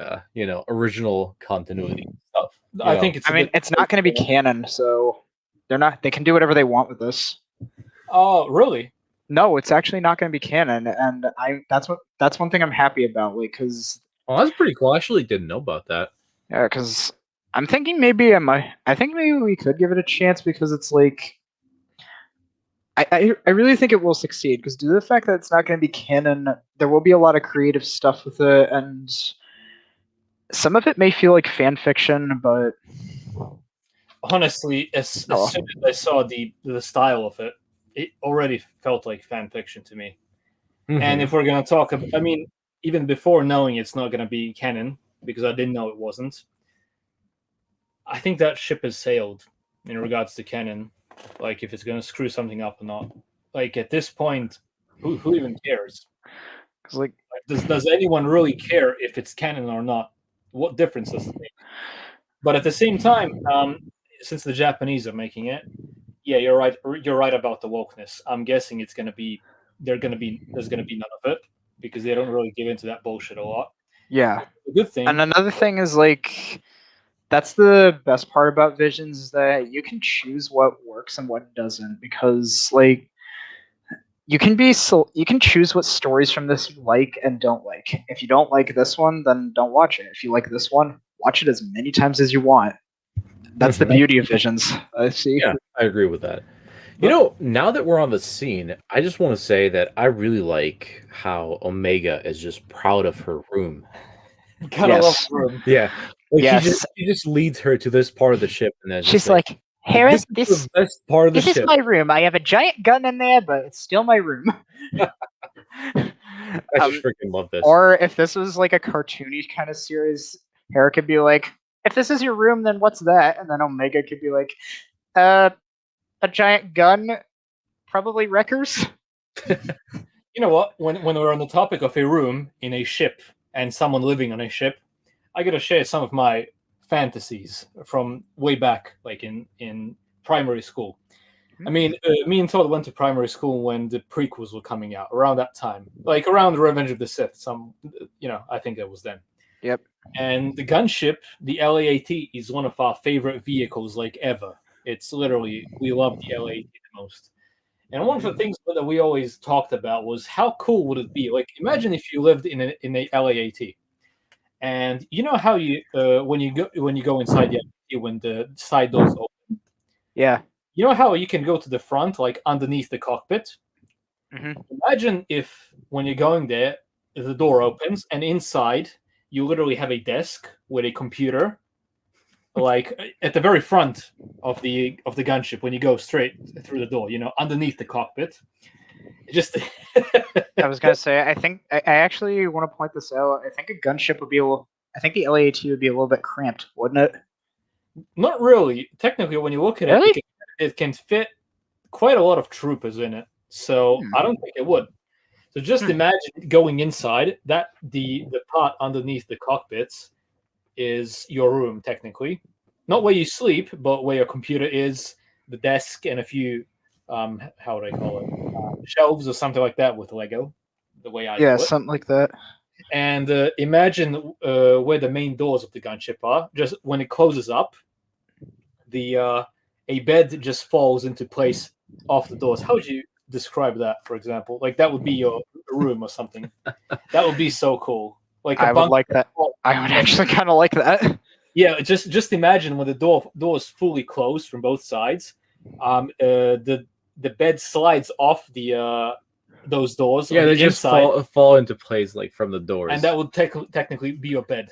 original continuity stuff. I think it's. I mean, it's not going to be canon, so they can do whatever they want with this. Oh, really? No, it's actually not going to be canon, and that's one thing I'm happy about. Like, because Oh, that's pretty cool. I actually didn't know about that. yeah, because I'm thinking maybe I think maybe we could give it a chance because it's like I really think it will succeed because due to the fact that it's not going to be canon, there will be a lot of creative stuff with it, and some of it may feel like fan fiction, but Honestly, as soon as I saw the style of it, it already felt like fan fiction to me. Mm-hmm. And if we're gonna talk, I mean, even before knowing it's not gonna be canon, because I didn't know it wasn't, I think that ship has sailed in regards to canon. Like, if it's gonna screw something up or not. Like, at this point, who even cares? like Does anyone really care if it's canon or not? What difference does it make? But at the same time, since the Japanese are making it, yeah, you're right. You're right about the wokeness. I'm guessing there's gonna be none of it because they don't really give into that bullshit a lot. yeah. The good thing. And another thing is like that's the best part about Visions is that you can choose what works and what doesn't because like you can choose what stories from this you like and don't like. If you don't like this one, then don't watch it. If you like this one, watch it as many times as you want. That's the beauty of Visions. I see. Yeah, I agree with that. You know, now that we're on the scene, I just want to say that I really like how Omega is just proud of her room. Kind of love the room. Yeah. Like Yes. he just leads her to this part of the ship, and then She's like, Harris, this is the best part of the this ship. is my room. I have a giant gun in there, but it's still my room. I just freaking love this. Or if this was like a cartoony kind of series, Hera could be like, if this is your room, then what's that? And then Omega could be like, a giant gun, probably wreckers. You know what? When we're on the topic of a room in a ship and someone living on a ship, I gotta share some of my fantasies from way back, like in primary school. I mean, me and Todd went to primary school when the prequels were coming out, around that time, like around Revenge of the Sith. I think it was then. Yep. And the gunship, the LA-AT, is one of our favorite vehicles, like ever. It's literally, we love the LA-AT the most. And one of the things that we always talked about was how cool would it be? Like, imagine if you lived in a LA-AT, and you know how you when you go inside the LA-AT, when the side doors open. Yeah. You know how you can go to the front, like underneath the cockpit? Mm-hmm. Imagine if when you're going there, the door opens, and inside you literally have a desk with a computer, like at the very front of the gunship when you go straight through the door, underneath the cockpit. Just I was gonna say, I think I actually want to point this out. I think a gunship would be I think the LA-AT would be a little bit cramped, wouldn't it? Not really. Technically, when you look at Really? it can fit quite a lot of troopers in it. So I don't think it would. So just imagine going inside that the part underneath the cockpits is your room, technically. Not where you sleep, but where your computer is, the desk, and a few how would I call it? Shelves or something like that with Lego. The way I do it. Something like that. And imagine where the main doors of the gunship are. Just when it closes up, a bed just falls into place off the doors. How would you describe that, for example? Like that would be your room or something. That would be so cool. Like a I would bunker. like that. I would actually kind of like that. Yeah, just imagine when the door is fully closed from both sides. The bed slides off the those doors. Yeah, on they the just inside, fall into place like from the doors. and that would technically be your bed.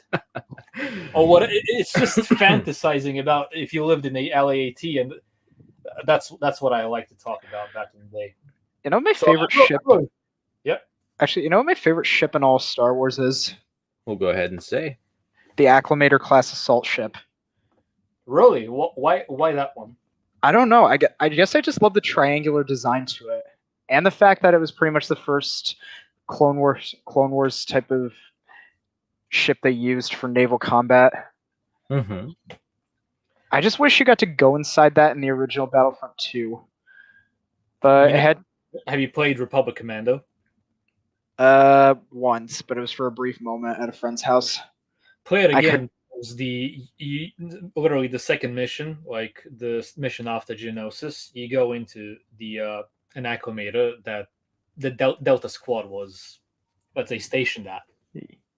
Or what? It's just fantasizing about if you lived in the LAAT, and that's what I like to talk about back in the day. You know my So favorite I wrote- ship. I wrote- Yep. Actually, you know what my favorite ship in all of Star Wars is? We'll go ahead and say. The Acclamator class assault ship. Really? Why that one? I don't know. I guess I just love the triangular design to it, and the fact that it was pretty much the first Clone Wars type of ship they used for naval combat. Mm-hmm. I just wish you got to go inside that in the original Battlefront 2. But You know- it had Have you played Republic Commando? once, but it was for a brief moment at a friend's house. Play it I again. It was literally the second mission, like the mission after Geonosis. You go into the an acclimator that the Delta Squad was, let's say, stationed at.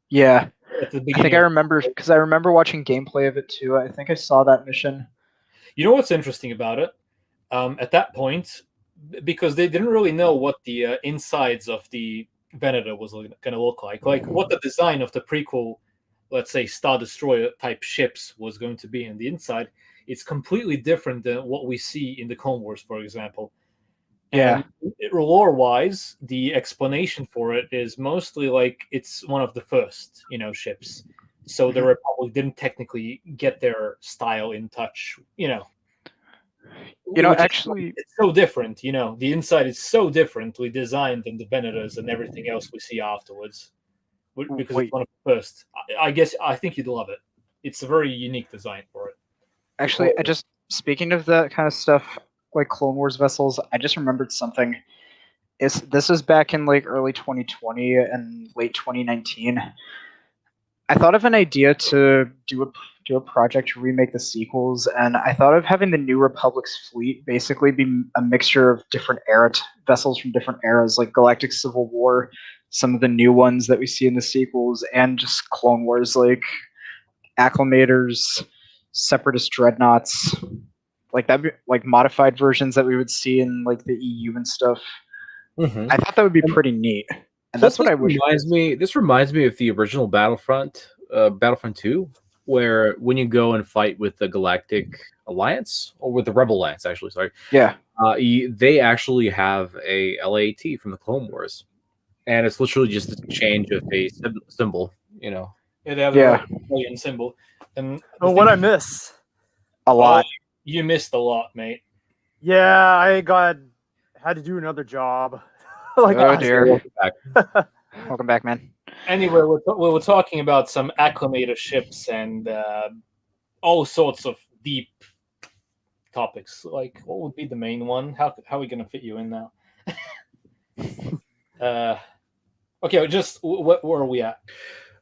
Yeah, At the I beginning. think I remember because I remember watching gameplay of it too. I think I saw that mission. You know what's interesting about it? At that point, because they didn't really know what the insides of the Venator was going to look like what the design of the prequel, let's say, Star Destroyer type ships was going to be in the inside. It's completely different than what we see in the Clone Wars, for example. Yeah. And lore-wise, the explanation for it is mostly like it's one of the first, ships. So the Republic didn't technically get their style in touch, which is- Actually, it's so different, the inside is so differently designed than the Venators and everything else we see afterwards, because Wait. it's one of the first. I think you'd love it. It's a very unique design for it. actually, I just speaking of that kind of stuff, like Clone Wars vessels, I just remembered something. This was back in like early 2020 and late 2019. I thought of an idea to do a project to remake the sequels, and I thought of having the New Republic's fleet basically be a mixture of different vessels from different eras, like Galactic Civil War, some of the new ones that we see in the sequels, and just Clone Wars, like Acclimators, Separatist dreadnoughts, like that, like modified versions that we would see in like the EU and stuff. Mm-hmm. I thought that would be pretty neat, and that's what I wish. This reminds me of the original Battlefront, Battlefront 2, where when you go and fight with the Galactic Alliance or with the Rebel Alliance, actually, sorry, Yeah, they actually have a LAT from the Clone Wars, and it's literally just a change of a symbol. They have Yeah. the rebellion symbol. And Oh, what I miss? a lot. you missed a lot, mate. Yeah, had to do another job. like Oh last dear. year. Welcome back, man. Anyway, we were talking about some acclimator ships and all sorts of deep topics. Like, what would be the main one? How are we going to fit you in now? Okay, just where are we at?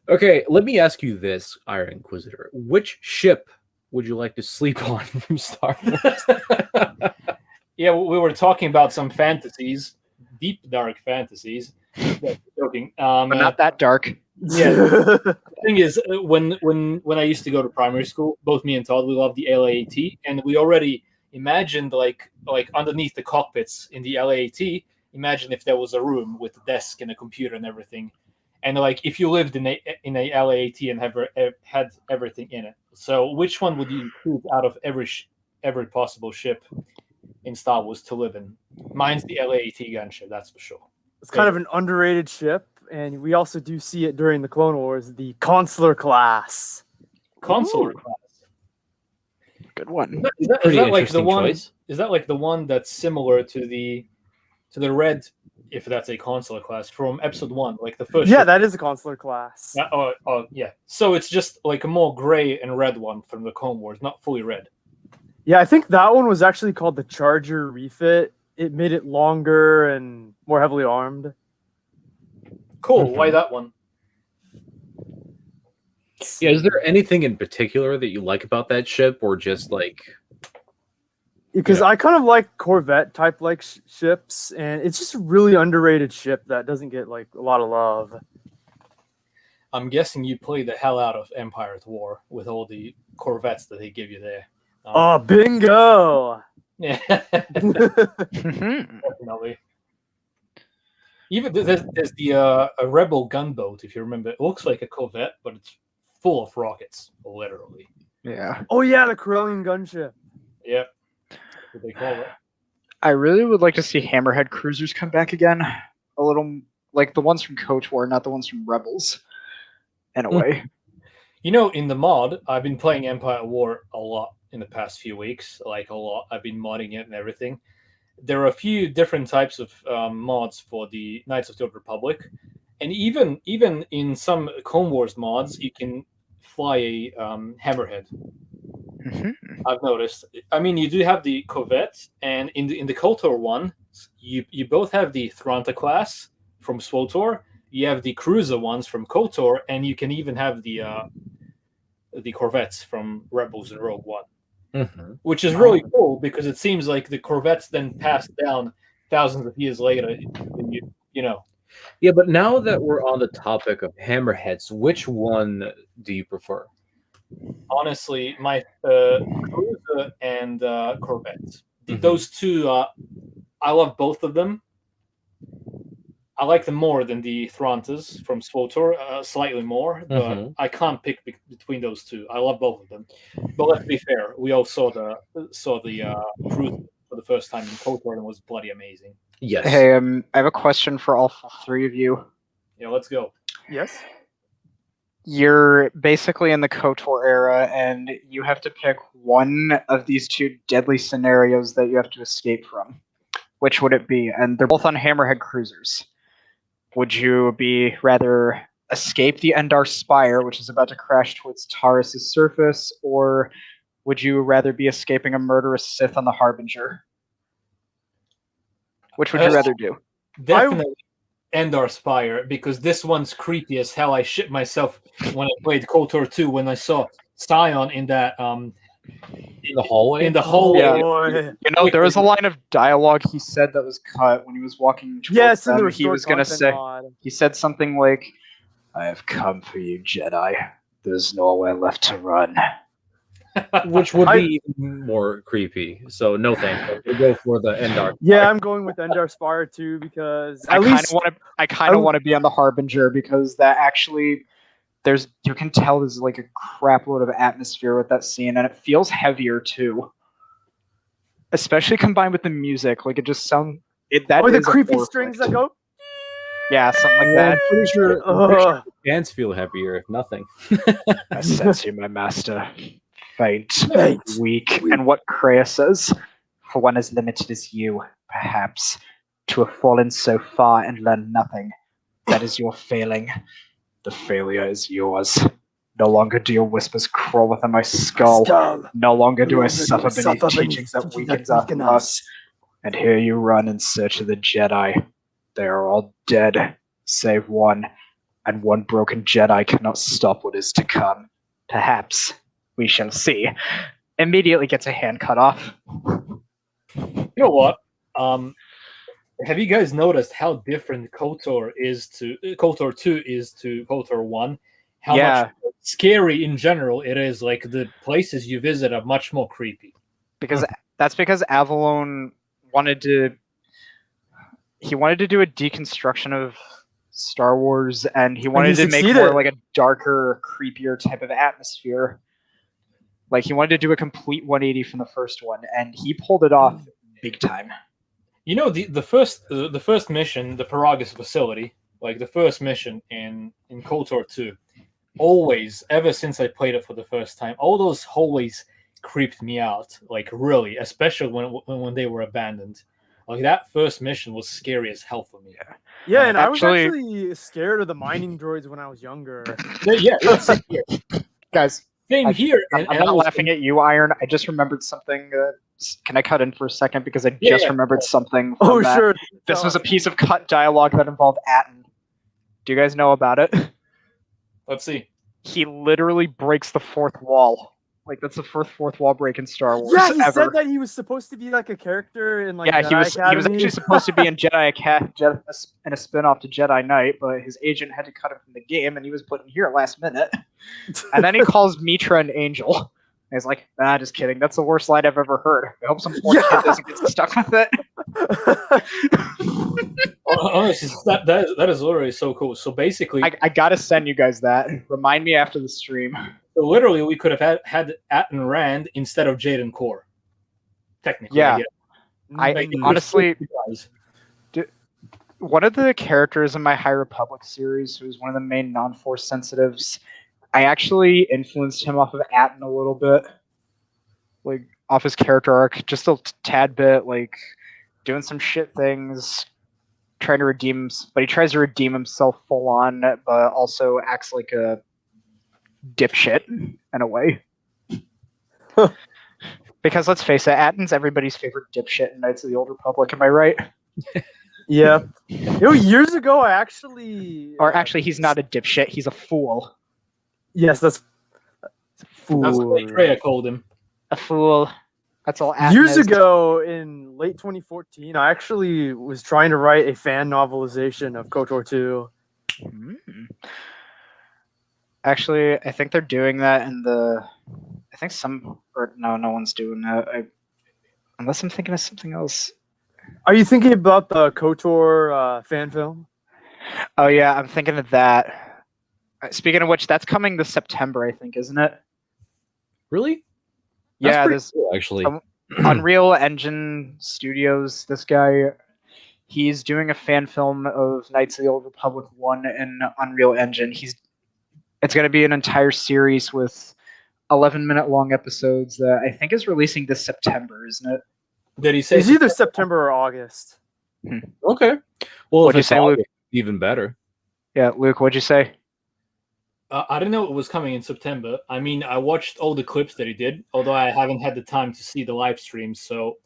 Okay, let me ask you this, Iron Inquisitor: which ship would you like to sleep on from Star Wars? Yeah, we were talking about some fantasies, deep dark fantasies. Joking. But not that dark. Yeah. The thing is, when I used to go to primary school, both me and Todd, we loved the LAAT, and we already imagined like underneath the cockpits in the LAAT. Imagine if there was a room with a desk and a computer and everything, and like if you lived in a LAAT and had everything in it. So which one would you choose out of every possible ship in Star Wars to live in? Mine's the LAAT gunship, that's for sure. It's kind of an underrated ship, and we also do see it during the Clone Wars, the Consular class. Consular Ooh. class. Good one. Is that Pretty like the interesting one? choice. Is that like the one that's similar to the red, if that's a consular class from Episode 1, like the first? Yeah, ship? that is a Consular class. Oh, yeah. So it's just like a more gray and red one from the Clone Wars, not fully red. Yeah, I think that one was actually called the Charger refit. It made it longer and more heavily armed. Cool. Mhm. Why that one? Yeah, is there anything in particular that you like about that ship, or just like because I kind of like Corvette type like ships, and it's just a really underrated ship that doesn't get like a lot of love. I'm guessing you play the hell out of Empire at War with all the Corvettes that they give you there. Oh, bingo! Yeah, Mhm. definitely. Even there's the a Rebel gunboat, if you remember. It looks like a Corvette, but it's full of rockets, literally. Yeah. Oh yeah, the Corellian gunship. Yep. That's what they call it. I really would like to see Hammerhead cruisers come back again. A little like the ones from Coach War, not the ones from Rebels. In a way. You know, in the mod, I've been playing Empire at War a lot in the past few weeks. Like a lot. I've been modding it and everything. There are a few different types of mods for the Knights of the Old Republic, and even in some Clone Wars mods, you can fly a Hammerhead. Mhm. I've noticed. I mean, you do have the Corvette, and in the KOTOR one, you both have the Thranta class from SWOTOR. You have the cruiser ones from KOTOR, and you can even have the Corvettes from Rebels and Rogue One, which is really cool because it seems like the Corvettes then passed down thousands of years later. You know, Yeah, but now that we're on the topic of hammerheads, which one do you prefer? honestly, my cruiser and Corvettes. Those two, I love both of them. I like them more than the Thrantas from SWOTOR, slightly more, but I can't pick between those two. I love both of them. But let's be fair, we all saw the cruise for the first time in KOTOR, and it was bloody amazing. Yes. Hey, I have a question for all three of you. Yeah, let's go. Yes. You're basically in the KOTOR era, and you have to pick one of these two deadly scenarios that you have to escape from. Which would it be? And they're both on Hammerhead cruisers. Would you be rather escape the Endar Spire, which is about to crash towards Taurus' surface, or would you rather be escaping a murderous Sith on the Harbinger? Which would you rather do? Definitely Endar Spire, because this one's creepy as hell. I shit myself when I played KOTOR 2 when I saw Scion in that In the hallway? in the hallway. Yeah. Boy. You know, there was a line of dialogue he said that was cut when he was walking towards Yes, in the them. He restored was going to content say, mod. he said something like, "I have come for you, Jedi. There's nowhere left to run." Which would be even more creepy. So no thank you. We'll go for the Endar. Yeah, I'm going with Endar Spire too because I at kind least of want to be on the Harbinger because that actually you can tell there's like a crap load of atmosphere with that scene, and it feels heavier too. Especially combined with the music, like it just sounds that or the is a creepy horror strings flick. that go. Yeah, something like I'm that. pretty sure Ugh. the fans feel heavier, if nothing. I sense you, my master. Faint, Faint. weak, and what Kreia says, for one as limited as you, perhaps, to have fallen so far and learned nothing. That is your failing. The failure is yours. No longer do your whispers crawl within my skull. No longer do I suffer beneath teachings that weakens us. And here you run in search of the Jedi. They are all dead, save one, and one broken Jedi cannot stop what is to come. Perhaps. We shall see. Immediately gets a hand cut off. You know what? Have you guys noticed how different KOTOR 2 is to KOTOR 1? How much scary in general it is. Like the places you visit are much more creepy. Because Avalon wanted to do a deconstruction of Star Wars, and he wanted to make more like a darker, creepier type of atmosphere. Like he wanted to do a complete 180 from the first one, and he pulled it off big time. You know, the first mission, the Paragus facility, like the first mission in KOTOR 2, always, ever since I played it for the first time, all those hallways creeped me out, like really, especially when they were abandoned. Like that first mission was scary as hell for me. Yeah, and I was actually scared of the mining droids when I was younger. Yeah, same here. Guys, same here. I'm not laughing at you, Iron. I just remembered something. Can I cut in for a second? Because I just remembered something. Oh, sure. This was a piece of cut dialogue that involved Atten. Do you guys know about it? Let's see. He literally breaks the fourth wall Like that's the first fourth wall break in Star Wars. Yeah, he ever. said that he was supposed to be like a character in like Yeah, Jedi he was Academy. actually supposed to be in Jedi in a spin-off to Jedi Knight, but his agent had to cut him from the game, and he was put in here last minute. And then he calls Mitra an angel. And he's like, nah, just kidding. That's the worst line I've ever heard. I hope some poor kid doesn't get stuck with it. Honestly, that is literally so cool. So basically, I gotta send you guys that. Remind me after the stream. so literally, we could have had Atten Rand instead of Jaden Core. Technically, Yeah. I I guess. honestly, one of the characters in my High Republic series, who was one of the main non-force sensitives, I actually influenced him off of Atten a little bit, like off his character arc, just a tad bit, like doing some shit things, trying to redeem, but he tries to redeem himself full on, but also acts like a dipshit in a way. Because let's face it, Atten's everybody's favorite dipshit in Knights of the Old Republic. Am I right? Yeah. Years ago, I actually. Or actually, he's not a dipshit. He's a fool. Yes, that's. That's what Freya called him. A fool. That's all. Atten Years is. ago, in late 2014, I actually was trying to write a fan novelization of KOTOR 2. Actually, I think they're doing that in the. I think no one's doing that. Unless I'm thinking of something else. Are you thinking about the KOTOR fan film? Oh yeah, I'm thinking of that. Speaking of which, that's coming this September, I think, isn't it? Really? Yeah, pretty there's cool, actually. Unreal Engine Studios. This guy, he's doing a fan film of Knights of the Old Republic 1 in Unreal Engine. It's going to be an entire series with 11-minute long episodes that I think is releasing this September, isn't it? Did he say It's either September or August. Okay. Well, What'd if you it's say, Luke? August, even better. Yeah, Luke, what'd you say? I didn't know it was coming in September. I mean, I watched all the clips that he did, although I haven't had the time to see the live stream. So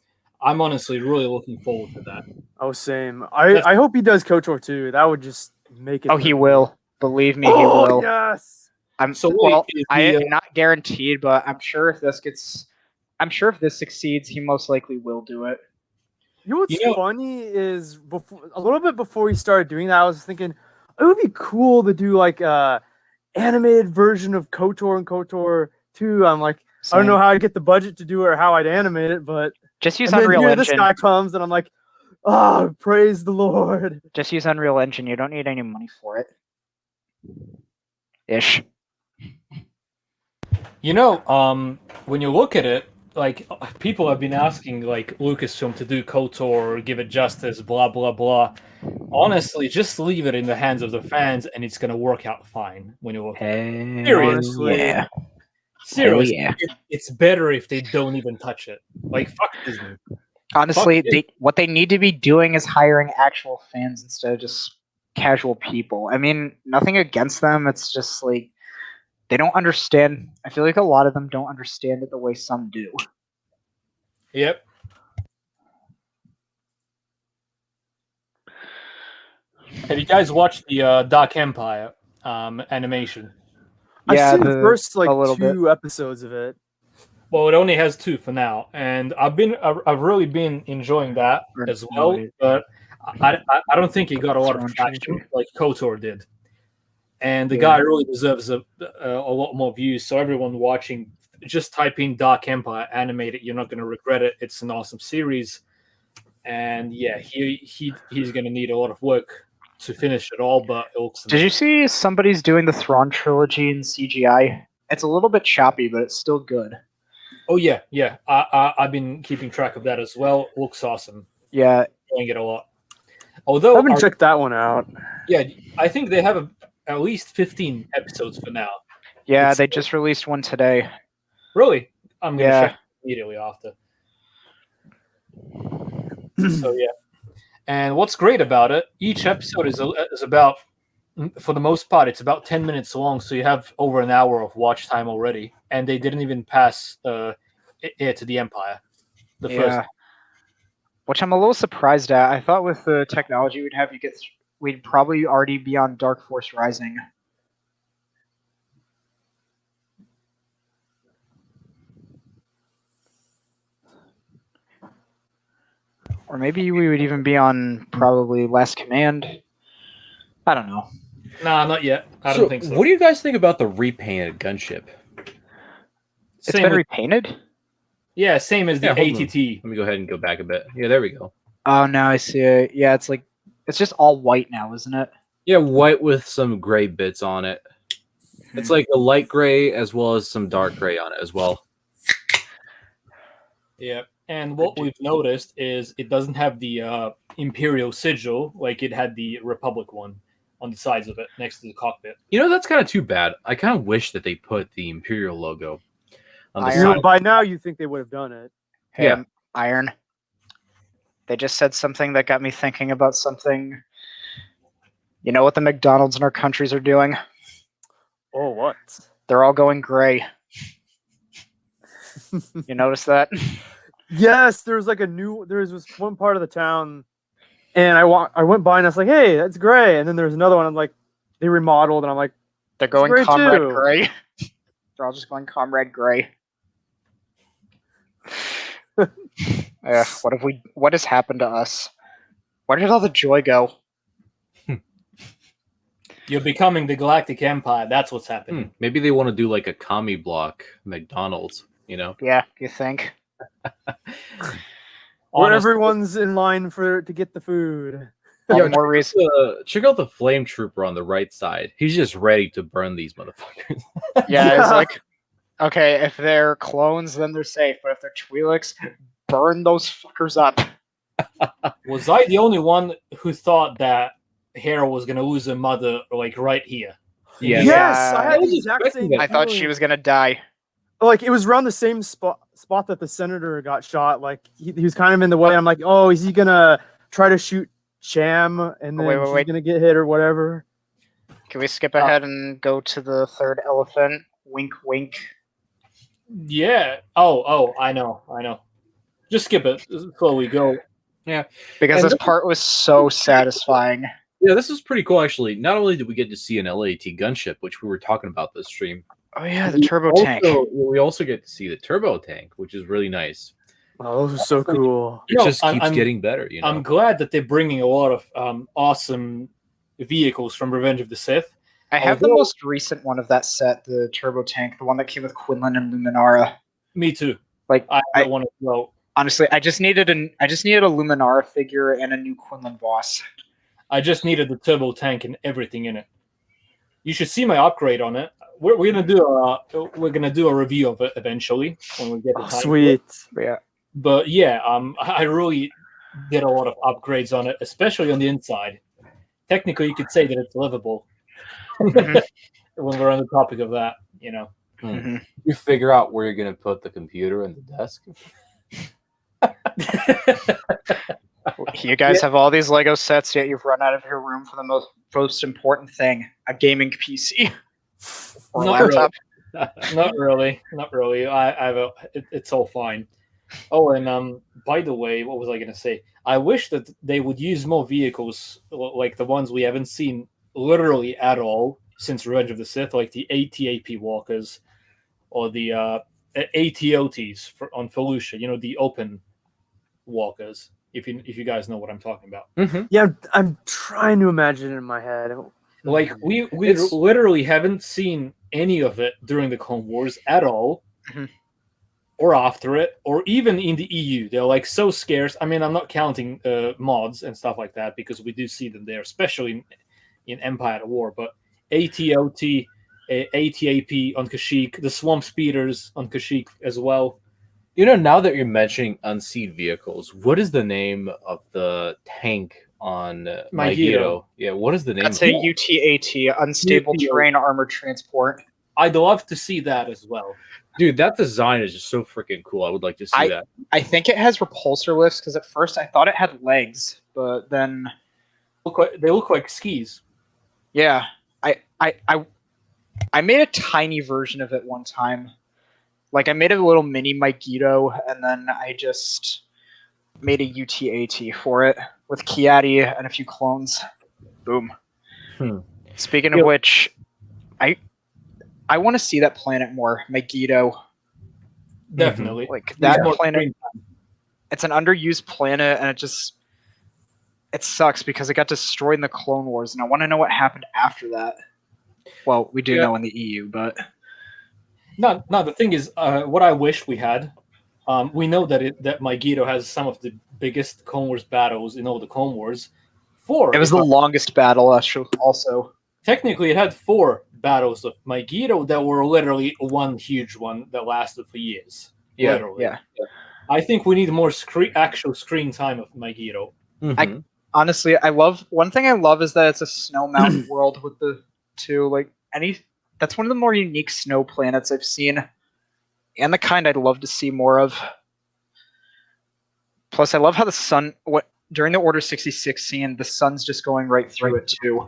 I'm honestly really looking forward to that. Oh, same. I hope he does KOTOR 2. That would just make it. Oh, he will. Believe me, he will. Yes. I'm not guaranteed, but I'm sure if this succeeds, he most likely will do it. You know what's funny is a little bit before he started doing that, I was thinking it would be cool to do like a animated version of KOTOR and KOTOR 2. I'm like, I don't know how I'd get the budget to do it or how I'd animate it, but just use Unreal Engine. This guy comes and I'm like, oh, praise the Lord. Just use Unreal Engine. You don't need any money for it. Ish. When you look at it, like people have been asking like Lucasfilm to do KOTOR or give it justice, blah blah blah. Honestly, just leave it in the hands of the fans, and it's gonna work out fine when you look at it. Seriously, yeah. Seriously, yeah. It's better if they don't even touch it. Like fuck Disney. Honestly, what they need to be doing is hiring actual fans instead of just casual people. I mean, nothing against them. It's just like they don't understand. I feel like a lot of them don't understand it the way some do. Yep. Have you guys watched the Dark Empire animation? Yeah, I've seen the first like 2 bit. episodes of it. Well, it only has 2 for now, and I've really been enjoying that as well. But I don't think it got a lot of traction like KOTOR did. And the guy really deserves a lot more views. So everyone watching, just type in Dark Empire animated. You're not going to regret it. It's an awesome series. And yeah, he's going to need a lot of work to finish it all. But it looks Did you see somebody's doing the Thrawn trilogy in CGI? It's a little bit choppy, but it's still good. Oh yeah. I've been keeping track of that as well. It looks awesome. Yeah, enjoying it a lot. Although I haven't checked that one out. Yeah, I think they have at least 15 episodes for now. Yeah, they just released one today. Really? I'm going to check immediately after. So, yeah. And what's great about it, each episode is about, for the most part, it's about 10 minutes long, so you have over an hour of watch time already. And they didn't even pass it to the Empire. The first. Which I'm a little surprised at. I thought with the technology we'd probably already be on Dark Force Rising. Or maybe we would even be on probably Last Command. I don't know. Nah, not yet. I don't think so. What do you guys think about the repainted gunship? It's Same been with- repainted? Yeah, same as the Yeah, hold on. ATT. Let me go ahead and go back a bit. Yeah, there we go. Oh, now I see it. Yeah, it's like it's just all white now, isn't it? Yeah, white with some gray bits on it. It's like a light gray as well as some dark gray on it as well. Yeah, and what we've noticed is it doesn't have the Imperial sigil like it had the Republic one on the sides of it next to the cockpit. You know, that's kind of too bad. I kind of wish that they put the Imperial logo on the I- You know, side. by now you think they would have done it. Hey, Yeah. Iron. They just said something that got me thinking about something. You know what the McDonald's in our countries are doing? Oh, what? They're all going gray. You notice that? Yes, there's like there's this one part of the town, and I went by and I was like, hey, that's gray. And then there's another one. I'm like, they remodeled, and I'm like, They're going gray Comrade too. Gray. They're all just going Comrade Gray. What has happened to us? Where did all the joy go? You're becoming the Galactic Empire. That's what's happening. Maybe they want to do like a commie block McDonald's, you know? Yeah, you think? where Honestly, everyone's in line to get the food. All Yo, the more reason. Check out the flame trooper on the right side. He's just ready to burn these motherfuckers. Yeah, it's Yeah. like, okay, if they're clones, then they're safe. But if they're Twi'leks, burn those fuckers up. was I the only one who thought that Hera was going to lose her mother, like right here? Yeah. Yes, I I had was the exact expecting same. that. I thought she feeling. was gonna die. Like it was around the same spot that the senator got shot. Like he was kind of in the way. I'm like, oh, is he gonna try to shoot Cham and then wait, she's wait. gonna get hit or whatever? Can we skip ahead and go to the third elephant? Wink, wink. Yeah. Oh, I know. Just skip it. Slowly go. Because And this part was so satisfying. Yeah, this is pretty cool, actually. Not only did we get to see an LAT gunship, which we were talking about this stream. Oh yeah, the turbo tank. We also get to see the turbo tank, which is really nice. Oh, those are so cool. It No, just keeps I'm- getting better, you know? I'm glad that they're bringing a lot of awesome vehicles from Revenge of the Sith. I have the Although- most recent one of that set, the turbo tank, the one that came with Quinlan and Luminara. Me too. Like, I I- want to go. honestly, I just needed a Luminara figure and a new Quinlan boss. I just needed the turbo tank and everything in it. You should see my upgrade on it. We're gonna do a review of it eventually when we get the Oh, time. sweet. But yeah, But yeah, I really did a lot of upgrades on it, especially on the inside. Technically, you could say that it's livable. Mhm. When we're on the topic of that, you know. Mhm. You figure out where you're going to put the computer and the desk. You guys have all these Lego sets, yet you've run out of your room for the most important thing: a gaming PC or a Not really. laptop. Not really. It's all fine. Oh, and by the way, what was I going to say? I wish that they would use more vehicles like the ones we haven't seen literally at all since Revenge of the Sith, like the ATAP walkers or the ATOTs on Felucia. You know, the open walkers. If you guys know what I'm talking about. Mm-hmm. Yeah, I'm trying to imagine it in my head. Like we It's- literally haven't seen any of it during the Clone Wars at all, Mhm. or after it, or even in the EU. They're like so scarce. I mean, I'm not counting mods and stuff like that because we do see them there, especially in Empire at War. But ATOT, ATAP on Kashyyyk, the Swamp Speeders on Kashyyyk as well. You know, now that you're mentioning unseen vehicles, what is the name of the tank on Megiddo? Yeah, what is the name? That's of a it? UTAT, Unstable UTAT. Terrain Armored Transport. I'd love to see that as well. Dude, that design is just so freaking cool. I would like to see that. I think it has repulsor lifts because at first I thought it had legs, but then They look like skis. yeah, I made a tiny version of it one time. Like I made a little mini Megiddo, and then I just made a UTAT for it with Kiadi and a few clones. Boom. Speaking of Yeah. which, I want to see that planet more, Megiddo. Definitely. Like that More planet. screen time. it's an underused planet, and it sucks because it got destroyed in the Clone Wars, and I want to know what happened after that. Well, we do know in the EU, but No, the thing is, what I wish we had. We know that Megiddo has some of the biggest Clone Wars battles in all the Clone Wars. It was the longest battle, also. Technically, it had 4 battles of Megiddo that were literally one huge one that lasted for years. Yeah, literally. yeah. I think we need more actual screen time of Megiddo. Mhm. Honestly, one thing I love is that it's a snow mountain world with the 2 that's one of the more unique snow planets I've seen, and the kind I'd love to see more of. Plus, I love how the sun during the Order 66 scene, the sun's just going right through it too.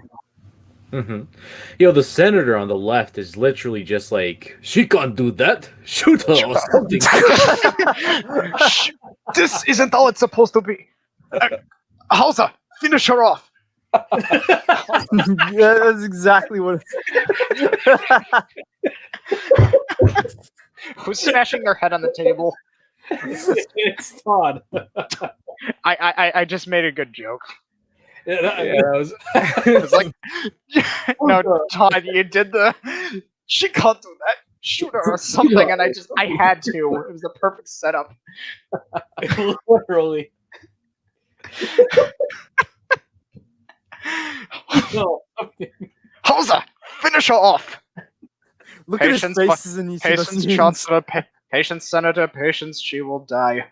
The senator on the left is literally just like, she can't do that. Shoot her or something. This isn't all it's supposed to be. Howzer, finish her off. Yeah, that's exactly what Who's smashing their head on the table? It's Todd. I just made a good joke. That was. It was like, no, Todd, you did she can't do that. Shoot her or something, and I had to. It was the perfect setup. Literally. No. Howzer, finish her off. Look at his faces in each of those Patience, scenes. Chancellor. Patience, Senator. Patience, she will die.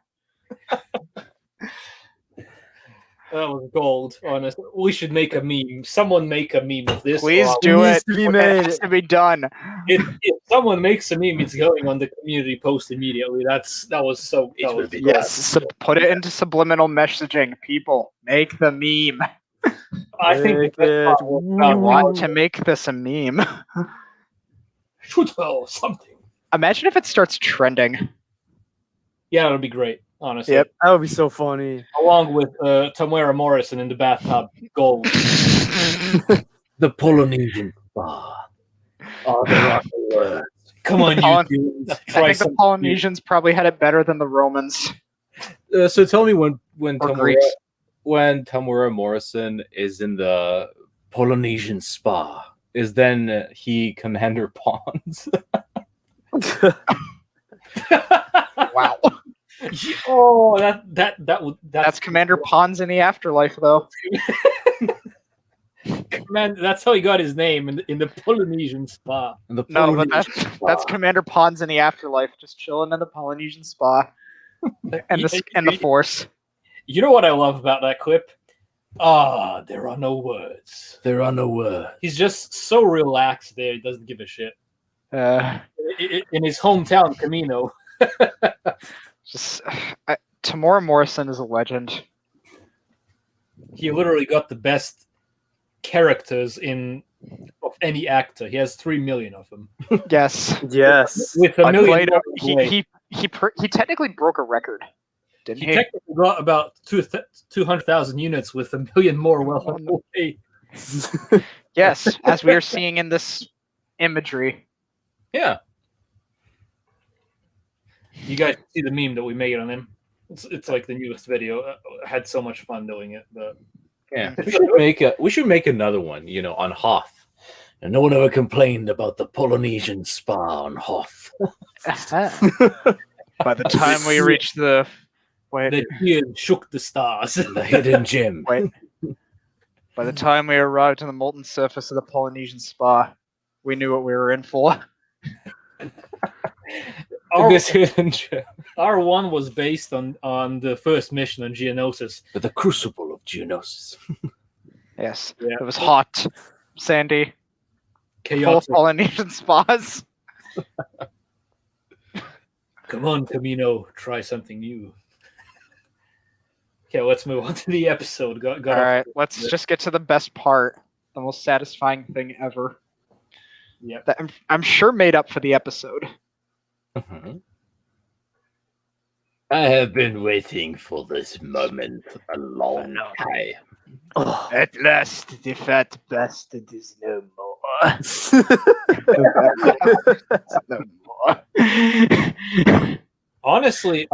That was gold, honestly. We should make a meme. Someone make a meme of this. Please do It it. needs to be It made. has to be done. If someone makes a meme, it's going on the community post immediately. That was so. That was Yes, put it into subliminal messaging. People, make the meme. I think Make that's it. probably I what want to make this a meme. shoot her or something. Imagine if it starts trending. Yeah, that'd be great. Honestly. Yep. That would be so funny. Along with Tamara Morrison in the bathtub, gold. The Polynesian spa. Oh, there are no words. Come on, Polyn- you I think the Polynesians probably had it better than the Romans So tell me when or Greeks. Tamura Morrison is in the Polynesian spa, is then he Commander Pons? Wow. Oh, That's Commander Pons in the afterlife, though. Man, that's how he got his name in the Polynesian spa. The No, but Polynesian that's spa. Commander Pons in the afterlife, just chilling in the Polynesian spa and the Force. You know what I love about that clip? There are no words. There are no words. He's just so relaxed there. He doesn't give a shit. Uh, In his hometown, Camino. Tamora Morrison is a legend. He literally got the best characters of any actor. He has 3 million of them. Yes. Yes. With a million. He technically broke a record, didn't He he? technically got about 200,000 units with a million more well on the way. Yes, as we are seeing in this imagery. Yeah. You guys see the meme that we made on him? It's like the newest video. I had so much fun doing it. But Yeah. We should make another one, on Hoth. And no one ever complained about the Polynesian spa on Hoth. By the time we reach the the kid shook the stars. The hidden gem. Wait. By the time we arrived on the molten surface of the Polynesian spa, we knew what we were in for. This hidden gem. R1 was based on the first mission on Geonosis. The crucible of Geonosis. Yes. Yeah. It was hot, sandy, full of Chaotic. Polynesian spas. Come on, Camino, try something new. Okay, let's move on to the episode. All right, let's just get to the best part, the most satisfying thing ever. Yep. That I'm sure made up for the episode. I have been waiting for this moment a long time. At last, the fat bastard is no more. No more. Honestly,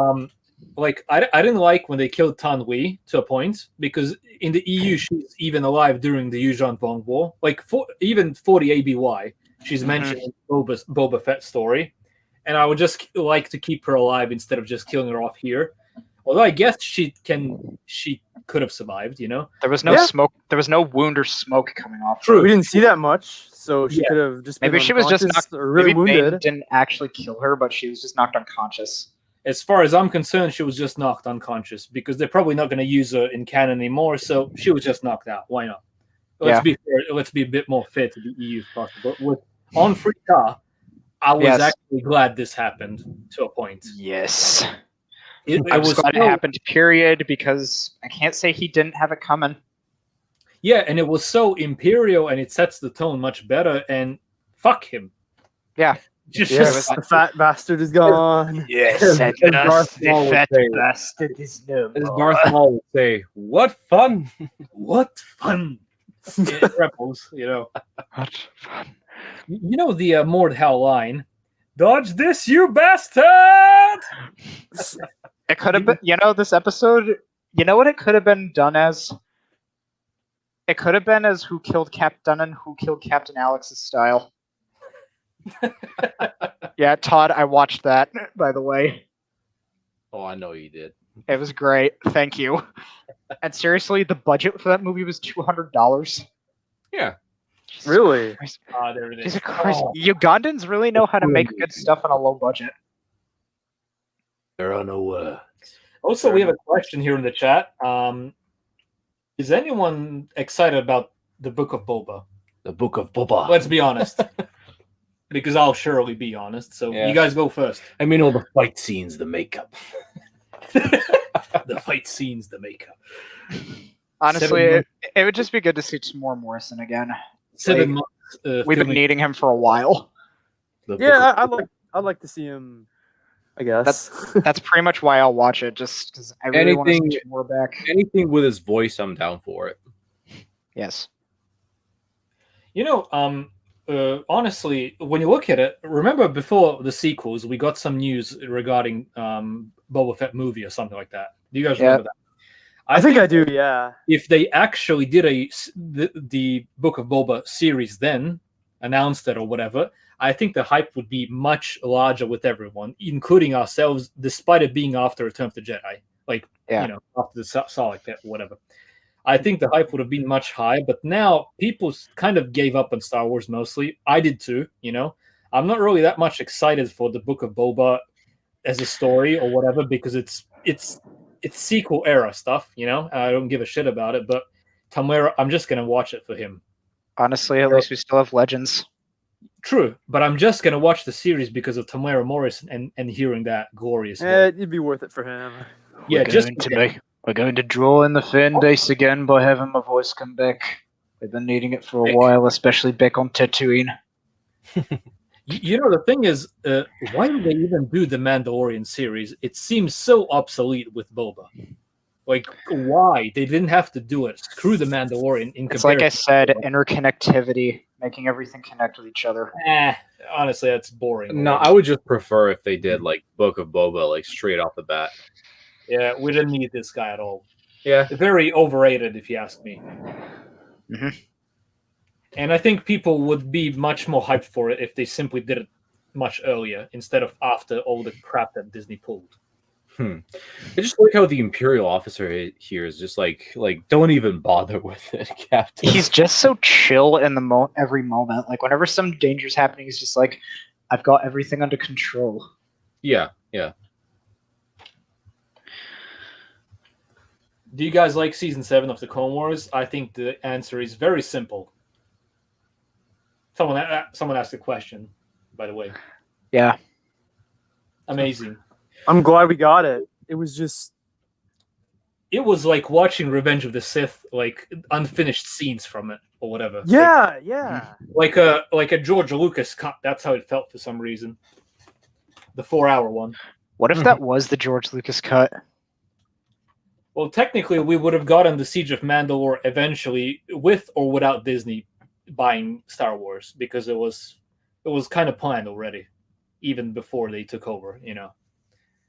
like I didn't like when they killed Tan Wei to a point, because in the EU she's even alive during the Yuuzhan Vong War. Like even for the ABY, she's mentioned in Boba Fett story, and I would just like to keep her alive instead of just killing her off here. Although I guess she could have survived, you know. There was no smoke. There was no wound or smoke coming off. True. We didn't see that much, so she could have just been Maybe she was just unconscious knocked. or really maybe Bane wounded. didn't actually kill her, but she was just knocked unconscious. As far as I'm concerned, she was just knocked unconscious, because they're probably not going to use her in canon anymore. So she was just knocked out. Why not? Let's be fair. Let's be a bit more fair to the EU if possible. With on Free Car, I was actually glad this happened to a point. Yes. It I was glad so, it happened, period, because I can't say he didn't have it coming. Yeah, and it was so Imperial, and it sets the tone much better, and fuck him. Yeah. The fat bastard is gone. Yes, As Darth Maul would say, bastard is no as Darth Maul would say, "What fun! What fun!" Yeah, Rebels, you know. What fun. You know the Mordhau line, "Dodge this, you bastard!" It could have been, this episode, you know what it could have been done as? It could have been as Who Killed Captain and Who Killed Captain Alex's style. Yeah, Todd, I watched that, by the way. Oh, I know you did. It was great. Thank you. And seriously, the budget for that movie was $200. Yeah. Really? There it is. Jesus Christ. Ugandans really know how to make good stuff on a low budget. There are no words. Also, we have a question here in the chat. Is anyone excited about the Book of Boba? The Book of Boba. Let's be honest. Because I'll surely be honest. So you guys go first. I mean, all the fight scenes, the makeup. The fight scenes, the makeup. Honestly, it would just be good to see Tamora Morrison again. 7 months. We've been needing him for a while. I'd like to see him. I guess that's pretty much why I'll watch it. Just because I really want to see Tamora back. Anything with his voice, I'm down for it. Yes. You know, honestly, when you look at it, remember before the sequels, we got some news regarding Boba Fett movie or something like that. Do you guys remember that? I think I do, yeah. If they actually did the Book of Boba series then, announced it or whatever, I think the hype would be much larger with everyone, including ourselves, despite it being after Return of the Jedi. Like, after the Sarlacc pit, whatever. I think the hype would have been much higher, but now people kind of gave up on Star Wars mostly. I did too, I'm not really that much excited for the Book of Boba as a story or whatever, because it's sequel era stuff, I don't give a shit about it, but Tamara, I'm just going to watch it for him. Honestly, at least we still have Legends. True, but I'm just going to watch the series because of Tamara Morrison and hearing that glorious it'd be worth it for him. Yeah, We're going to draw in the fan base again by having my voice come back. We've been needing it for a while, especially back on Tatooine. The thing is, why did they even do the Mandalorian series? It seems so obsolete with Boba. Like, why? They didn't have to do it. Screw the Mandalorian. It's like I said, interconnectivity, making everything connect with each other. Honestly, that's boring. No, I would just prefer if they did, like, Book of Boba, like, straight off the bat. Yeah, we didn't need this guy at all. Yeah. Very overrated, if you ask me. Mm-hmm. And I think people would be much more hyped for it if they simply did it much earlier instead of after all the crap that Disney pulled. I just like how the Imperial officer here is just like don't even bother with it, Captain. He's just so chill in the every moment. Like whenever some danger's happening, he's just like, I've got everything under control. Yeah. Do you guys like season 7 of the Clone Wars? I think the answer is very simple. Someone asked a question, by the way. Yeah. Amazing. I'm glad we got it. It was like watching Revenge of the Sith, like unfinished scenes from it or whatever. Yeah. Like a George Lucas cut. That's how it felt for some reason. The 4-hour one. What if that was the George Lucas cut? Well, technically, we would have gotten the Siege of Mandalore eventually, with or without Disney buying Star Wars, because it was kind of planned already, even before they took over.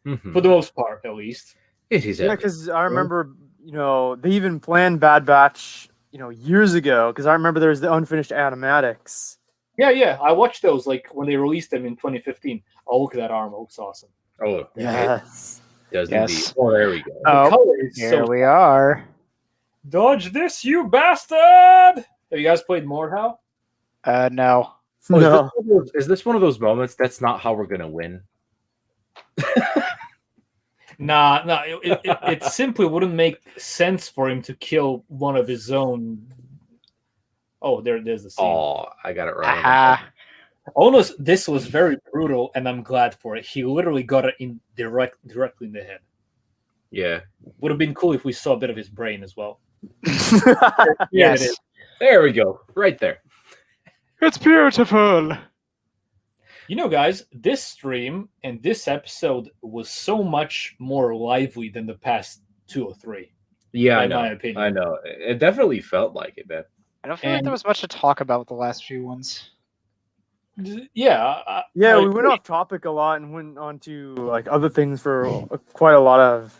For the most part, at least. It is Yeah, epic. because I remember, they even planned Bad Batch, years ago. Because I remember there was the unfinished animatics. Yeah. I watched those like when they released them in 2015. Oh, look at that armor. It looks awesome. Oh, Yes. it does Yes. indeed. Oh, there we go. The Oh, color is here so we are. Dodge this, you bastard! Have you guys played Mordhau? No. Oh, No. is this one of those moments? That's not how we're gonna win. Nah. It simply wouldn't make sense for him to kill one of his own. Oh, there's the scene. Oh, I got it right. Aha. Honest, this was very brutal, and I'm glad for it. He literally got it in directly in the head. Yeah. Would have been cool if we saw a bit of his brain as well. Yes. It is. There we go. Right there. It's beautiful. You know, guys, this stream and this episode was so much more lively than the past 2 or 3. Yeah, I in know. my opinion. I know. It definitely felt like it, man. I don't feel like And- there was much to talk about with the last few ones. Yeah. Yeah, I we went agree. off topic a lot and went on to like other things for quite a lot of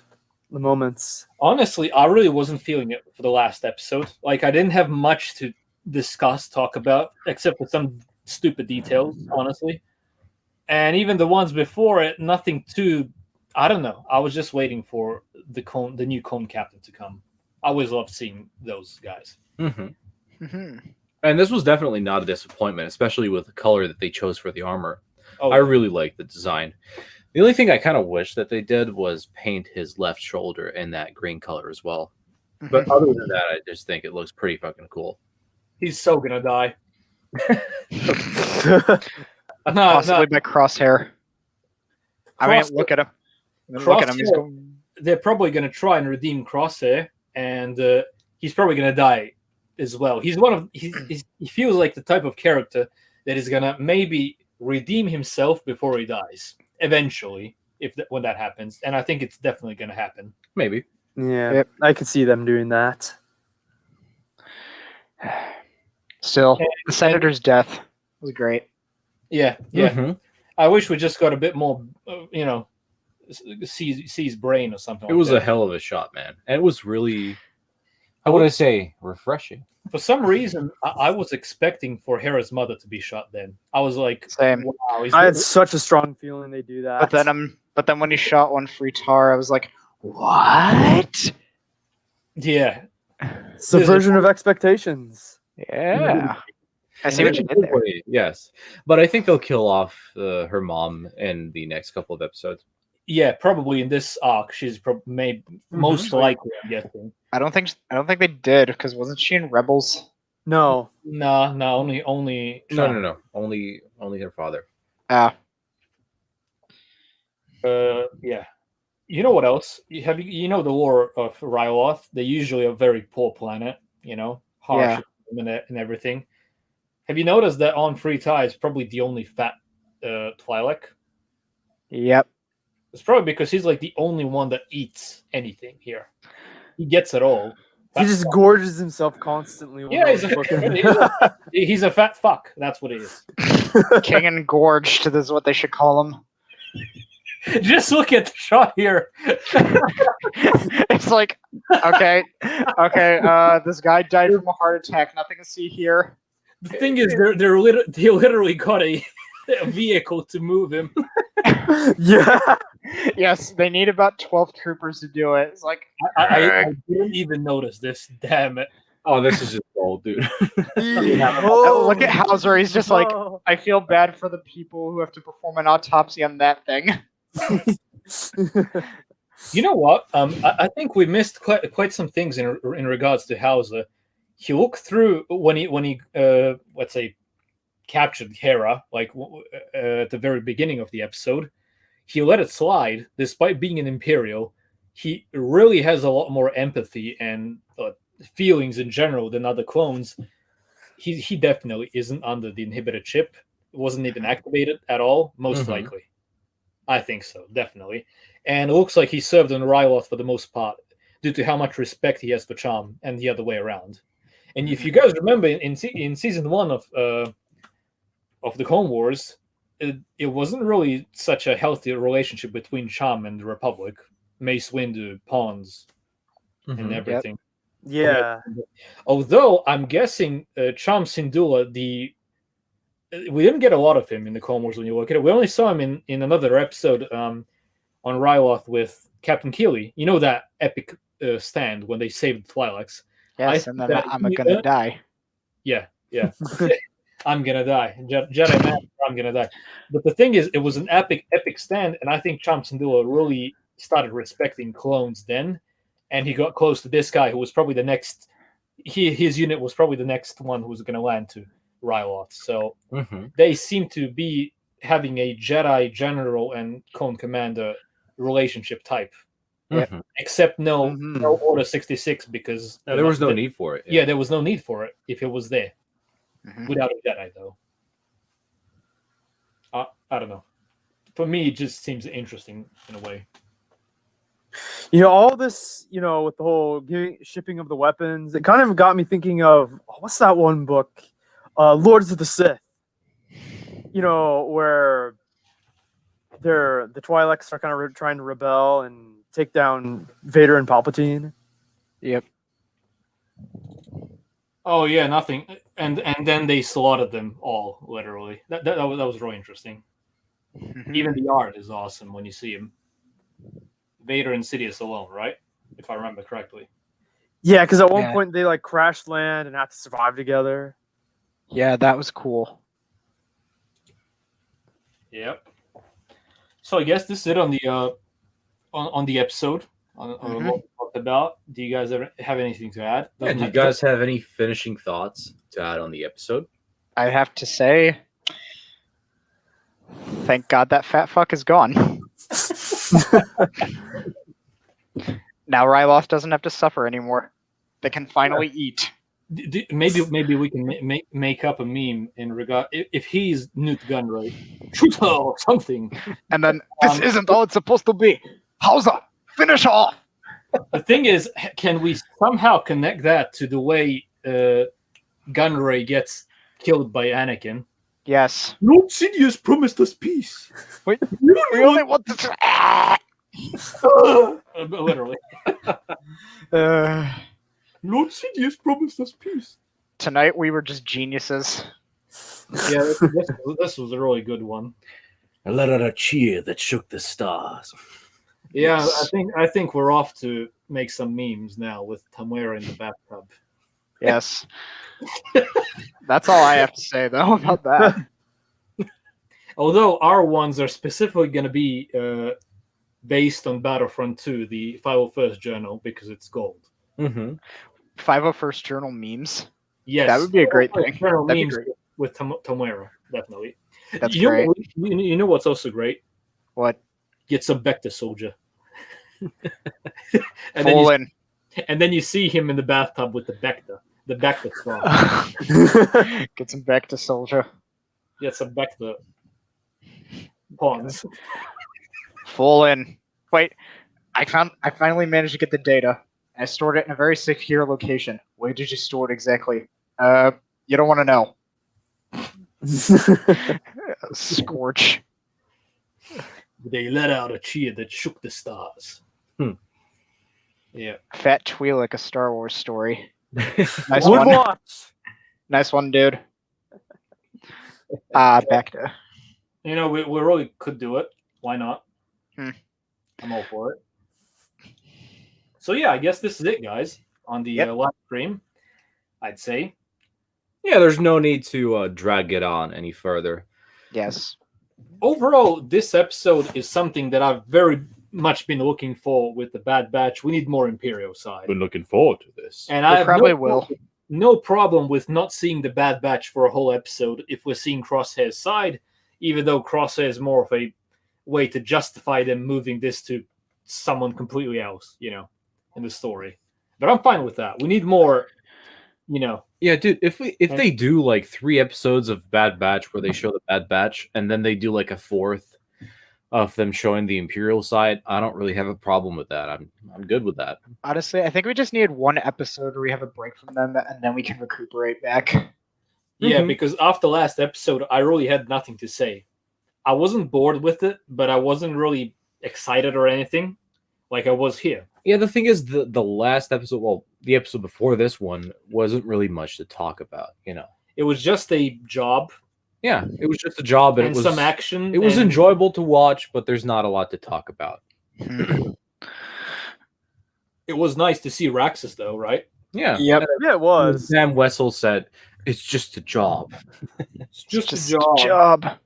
the moments. Honestly, I really wasn't feeling it for the last episode. Like, I didn't have much to talk about, except for some stupid details, honestly. And even the ones before it, nothing too. I don't know. I was just waiting for the new cone captain to come. I always loved seeing those guys. Mm-hmm. Mm-hmm. And this was definitely not a disappointment, especially with the color that they chose for the armor. Oh, I really like the design. The only thing I kind of wish that they did was paint his left shoulder in that green color as well. But other than that, I just think it looks pretty fucking cool. he's so gonna die. No, Possibly by Crosshair. I mean, Crosshair- look at him. Look at him. He's Crosshair- going. they're probably going to try and redeem Crosshair, and he's probably going to die as well. He's he feels like the type of character that is going to maybe redeem himself before he dies eventually, when that happens. And I think it's definitely going to happen. Maybe. Yeah, Yep. I could see them doing that. Still, And- the Senator's death was great. Yeah. Mhm. I wish we just got a bit more, see his brain or something. It like was that. a hell of a shot, man. And it was really, how would I say, refreshing. For some reason, I was expecting for Hera's mother to be shot. Then I was like, Same. "Wow!" I had such a strong feeling they do that. But then when he shot one free tar, I was like, what? Yeah, subversion of expectations. Yeah. I see what you did there. Yes. But I think they'll kill off her mom in the next couple of episodes. yeah. Probably in this arc, she's most likely. I'm guessing. I don't think they did, because wasn't she in Rebels? No. No, only. No. Only her father. Ah, Yeah. You know what else? You know the lore of Ryloth? They're usually a very poor planet. Harsh and everything. Have you noticed that on Free Tie is probably the only fat Twi'lek? yep. It's probably because he's like the only one that eats anything here. He gets it all. He just gorges himself constantly. Yeah, he's a fat fuck. That's what he is. King engorged is what they should call him. Just look at the shot here. It's like, okay, this guy died from a heart attack. Nothing to see here. The thing is, they literally got a vehicle to move him. Yeah. Yes, they need about 12 troopers to do it. It's like, I didn't even notice this. Damn it. Oh, this is just old, dude. look at Howzer. He's just like, Oh. I feel bad for the people who have to perform an autopsy on that thing. You know what? I think we missed quite some things in regards to Howzer. He looked through when he let's say captured Hera, like at the very beginning of the episode. He let it slide, despite being an Imperial. He really has a lot more empathy and feelings in general than other clones. He definitely isn't under the inhibitor chip. It wasn't even activated at all, most likely. I think so, definitely. And it looks like he served on Ryloth for the most part, due to how much respect he has for Charm, and the other way around. And if you guys remember, in season 1 of the Clone Wars, it wasn't really such a healthy relationship between Charm and the Republic. Mace Windu pawns and Mhm. everything. Yeah. Although I'm guessing Cham Syndulla, we didn't get a lot of him in the Clone Wars when you look at it. We only saw him in another episode on Ryloth with Captain Keeley. You know that epic stand when they saved the Twi'leks. Yes, and then I'm gonna die. Yeah. I'm gonna die. Jedi Master, I'm gonna die. But the thing is, it was an epic stand, and I think Cham Syndulla really started respecting clones then, and he got close to this guy who was probably the next. His unit was probably the next one who was going to land to Ryloth. So they seem to be having a Jedi general and clone commander relationship type. Except no Order 66 because there was no need for it. Yeah, there was no need for it if it was there. Without a Jedi, though. I don't know. For me, it just seems interesting in a way. All this, with the whole shipping of the weapons, it kind of got me thinking of, what's that one book? Lords of the Sith. Where the Twi'leks are kind of trying to rebel and take down Vader and Palpatine. Yep. Oh yeah, nothing, and then they slaughtered them all, literally. That was really interesting. Even the art is awesome when you see him. Vader and Sidious alone, right? If I remember correctly. Yeah, because at one point they crash land and have to survive together. Yeah, that was cool. Yep. So I guess this is it on the episode on what we talked about. Do you guys ever have anything to add? Do you guys have any finishing thoughts to add on the episode? I have to say, thank God that fat fuck is gone. Now Ryloth doesn't have to suffer anymore. They can finally eat. Maybe we can make up a meme in regard if he's Newt Gunray, shoot or something. And then this isn't all it's supposed to be. Howzer, finish off. The thing is, can we somehow connect that to the way Gunray gets killed by Anakin? Yes. Lord Sidious promised us peace. Wait, we only want to. Literally. Lord Sidious promised us peace. Tonight we were just geniuses. Yeah, this was a really good one. And let out a cheer that shook the stars. Yeah, Yes. I think we're off to make some memes now with Tamara in the bathtub. Yes. That's all I have to say though about that. Although our ones are specifically going to be based on Battlefront 2, the 501st Journal, because it's gold. 501st Journal memes. Yes, That would be a great thing. Journal That'd be memes great. with Tamara, definitely. That's you great. You know what's also great? What? Get some Bacta soldier. And then you see him in the bathtub with the Bacta straw. Get some back to soldier. Get some Bacta pawns. Full in. Wait, I finally managed to get the data. I stored it in a very secure location. Where did you store it exactly? You don't want to know. Scorch. They let out a cheer that shook the stars. Yeah. Fat Twi'lek, a Star Wars story. Nice Would one. watch. Nice one, dude. Back to. We really could do it. Why not? Hmm. I'm all for it. So yeah, I guess this is it, guys, on the live stream. I'd say. Yeah, there's no need to drag it on any further. Yes. Overall, this episode is something that I've very much been looking for with the Bad Batch. We need more Imperial side. Been looking forward to this. And I have probably will. No problem with not seeing the Bad Batch for a whole episode if we're seeing Crosshair's side, even though Crosshair is more of a way to justify them moving this to someone completely else, in the story. But I'm fine with that. We need more, Yeah, dude, if they do like 3 episodes of Bad Batch where they show the Bad Batch and then they do like a 4th of them showing the Imperial side, I don't really have a problem with that. I'm good with that. Honestly, I think we just need one episode where we have a break from them and then we can recuperate back. Yeah, because after last episode, I really had nothing to say. I wasn't bored with it, but I wasn't really excited or anything. like I was here. Yeah, the thing is, the last episode, well, the episode before this one, wasn't really much to talk about. It was just a job Yeah, it was just a job, and and it was some action. It was and enjoyable to watch, but there's not a lot to talk about. It was nice to see Raxus, though, right? Yeah, Yep. Yeah, it was. Sam Wessel said, "It's just a job." It's just Just a job. job.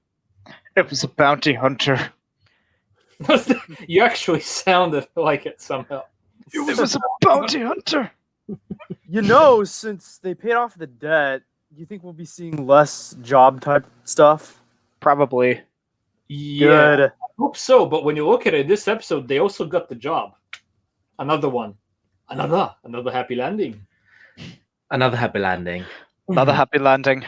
It was a bounty hunter. You actually sounded like it somehow. It was a bounty hunter. Since they paid off the debt, you think we'll be seeing less job type stuff? Probably. Yeah, Good. I hope so. But when you look at it, this episode, they also got the job. Another one. Another happy landing. Another happy landing. Another happy landing.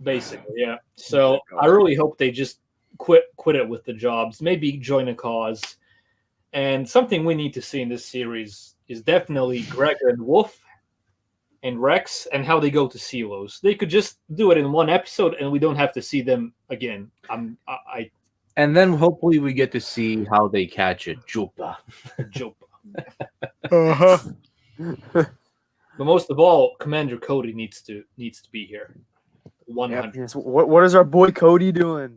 Basically, yeah. So I really hope they just quit it with the jobs. Maybe join a cause. And something we need to see in this series is definitely Gregor and Wolf and Rex and how they go to Silos. They could just do it in one episode and we don't have to see them again. And then hopefully we get to see how they catch a Jupa. Joke. Uh-huh. But most of all, Commander Cody needs to be here. 100. Yes. What is our boy Cody doing?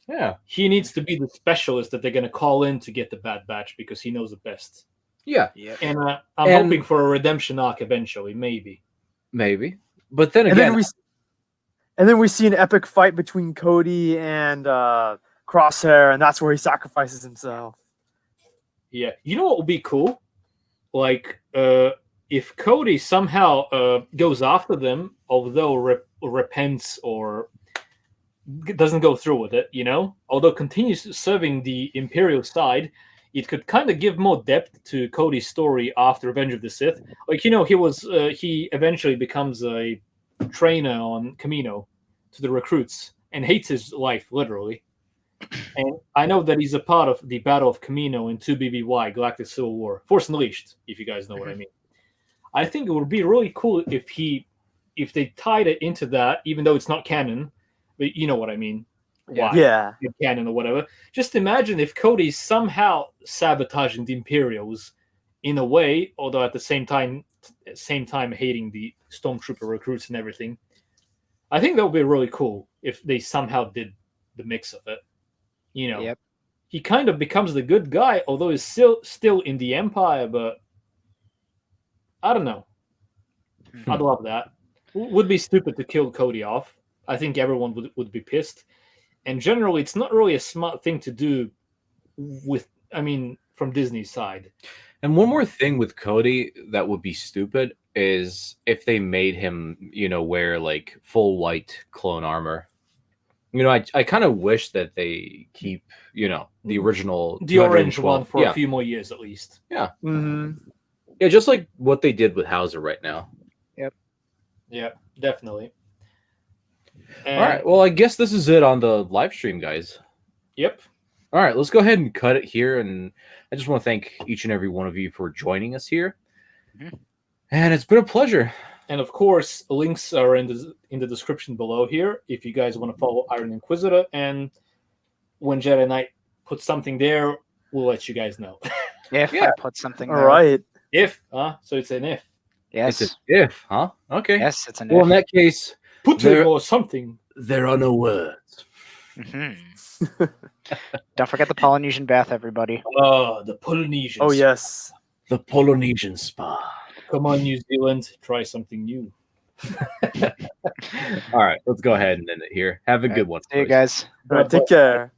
Yeah, He needs to be the specialist that they're going to call in to get the Bad Batch because he knows it best. yeah, And I'm hoping for a redemption arc eventually, maybe. maybe. But then And again, then we see an epic fight between Cody and Crosshair, and that's where he sacrifices himself. Yeah. You know what would be cool? Like, if Cody somehow goes after them, although repents or doesn't go through with it, although continues serving the Imperial side, it could kind of give more depth to Cody's story after Revenge of the Sith. Like, he eventually becomes a trainer on Camino to the recruits and hates his life, literally. And I know that he's a part of the Battle of Camino in 2BBY, Galactic Civil War, Force Unleashed, if you guys know what I mean. I think it would be really cool if they tied it into that, even though it's not canon, but you know what I mean. Why? Yeah. Canon or whatever. Just imagine if Cody's somehow sabotaging the Imperials in a way, although at the same time hating the Stormtrooper recruits and everything. I think that would be really cool if they somehow did the mix of it. Yep. He kind of becomes the good guy, although he's still in the Empire, but I don't know. I'd love that. Would be stupid to kill Cody off. I think everyone would be pissed. And generally, it's not really a smart thing to do from Disney's side. and one more thing with Cody that would be stupid is if they made him, wear like full white clone armor. I kind of wish that they keep, the original, The orange one 212 for yeah, a few more years at least. Mm-hmm. yeah, just like what they did with Howzer right now. Yeah, definitely. All right, well, I guess this is it on the live stream, guys. Yep. All right, let's go ahead and cut it here. And I just want to thank each and every one of you for joining us here. Mhm. And it's been a pleasure. And of course, links are in the description below here if you guys want to follow Iron Inquisitor. And when Jedi Knight puts something there, we'll let you guys know. If Yeah. I put something All there. right. So it's an if. Yes. It's an if, huh? Okay. Yes, it's an Well, in if. that case, Put There- it or something. there are no words. Mhm. Don't forget the Polynesian bath, everybody. Oh, the Polynesians. Oh yes. The Polynesian spa. Come on, New Zealand. Try something new. All right, let's go ahead and end it here. Have a good one. See you boys. guys. All right, take care.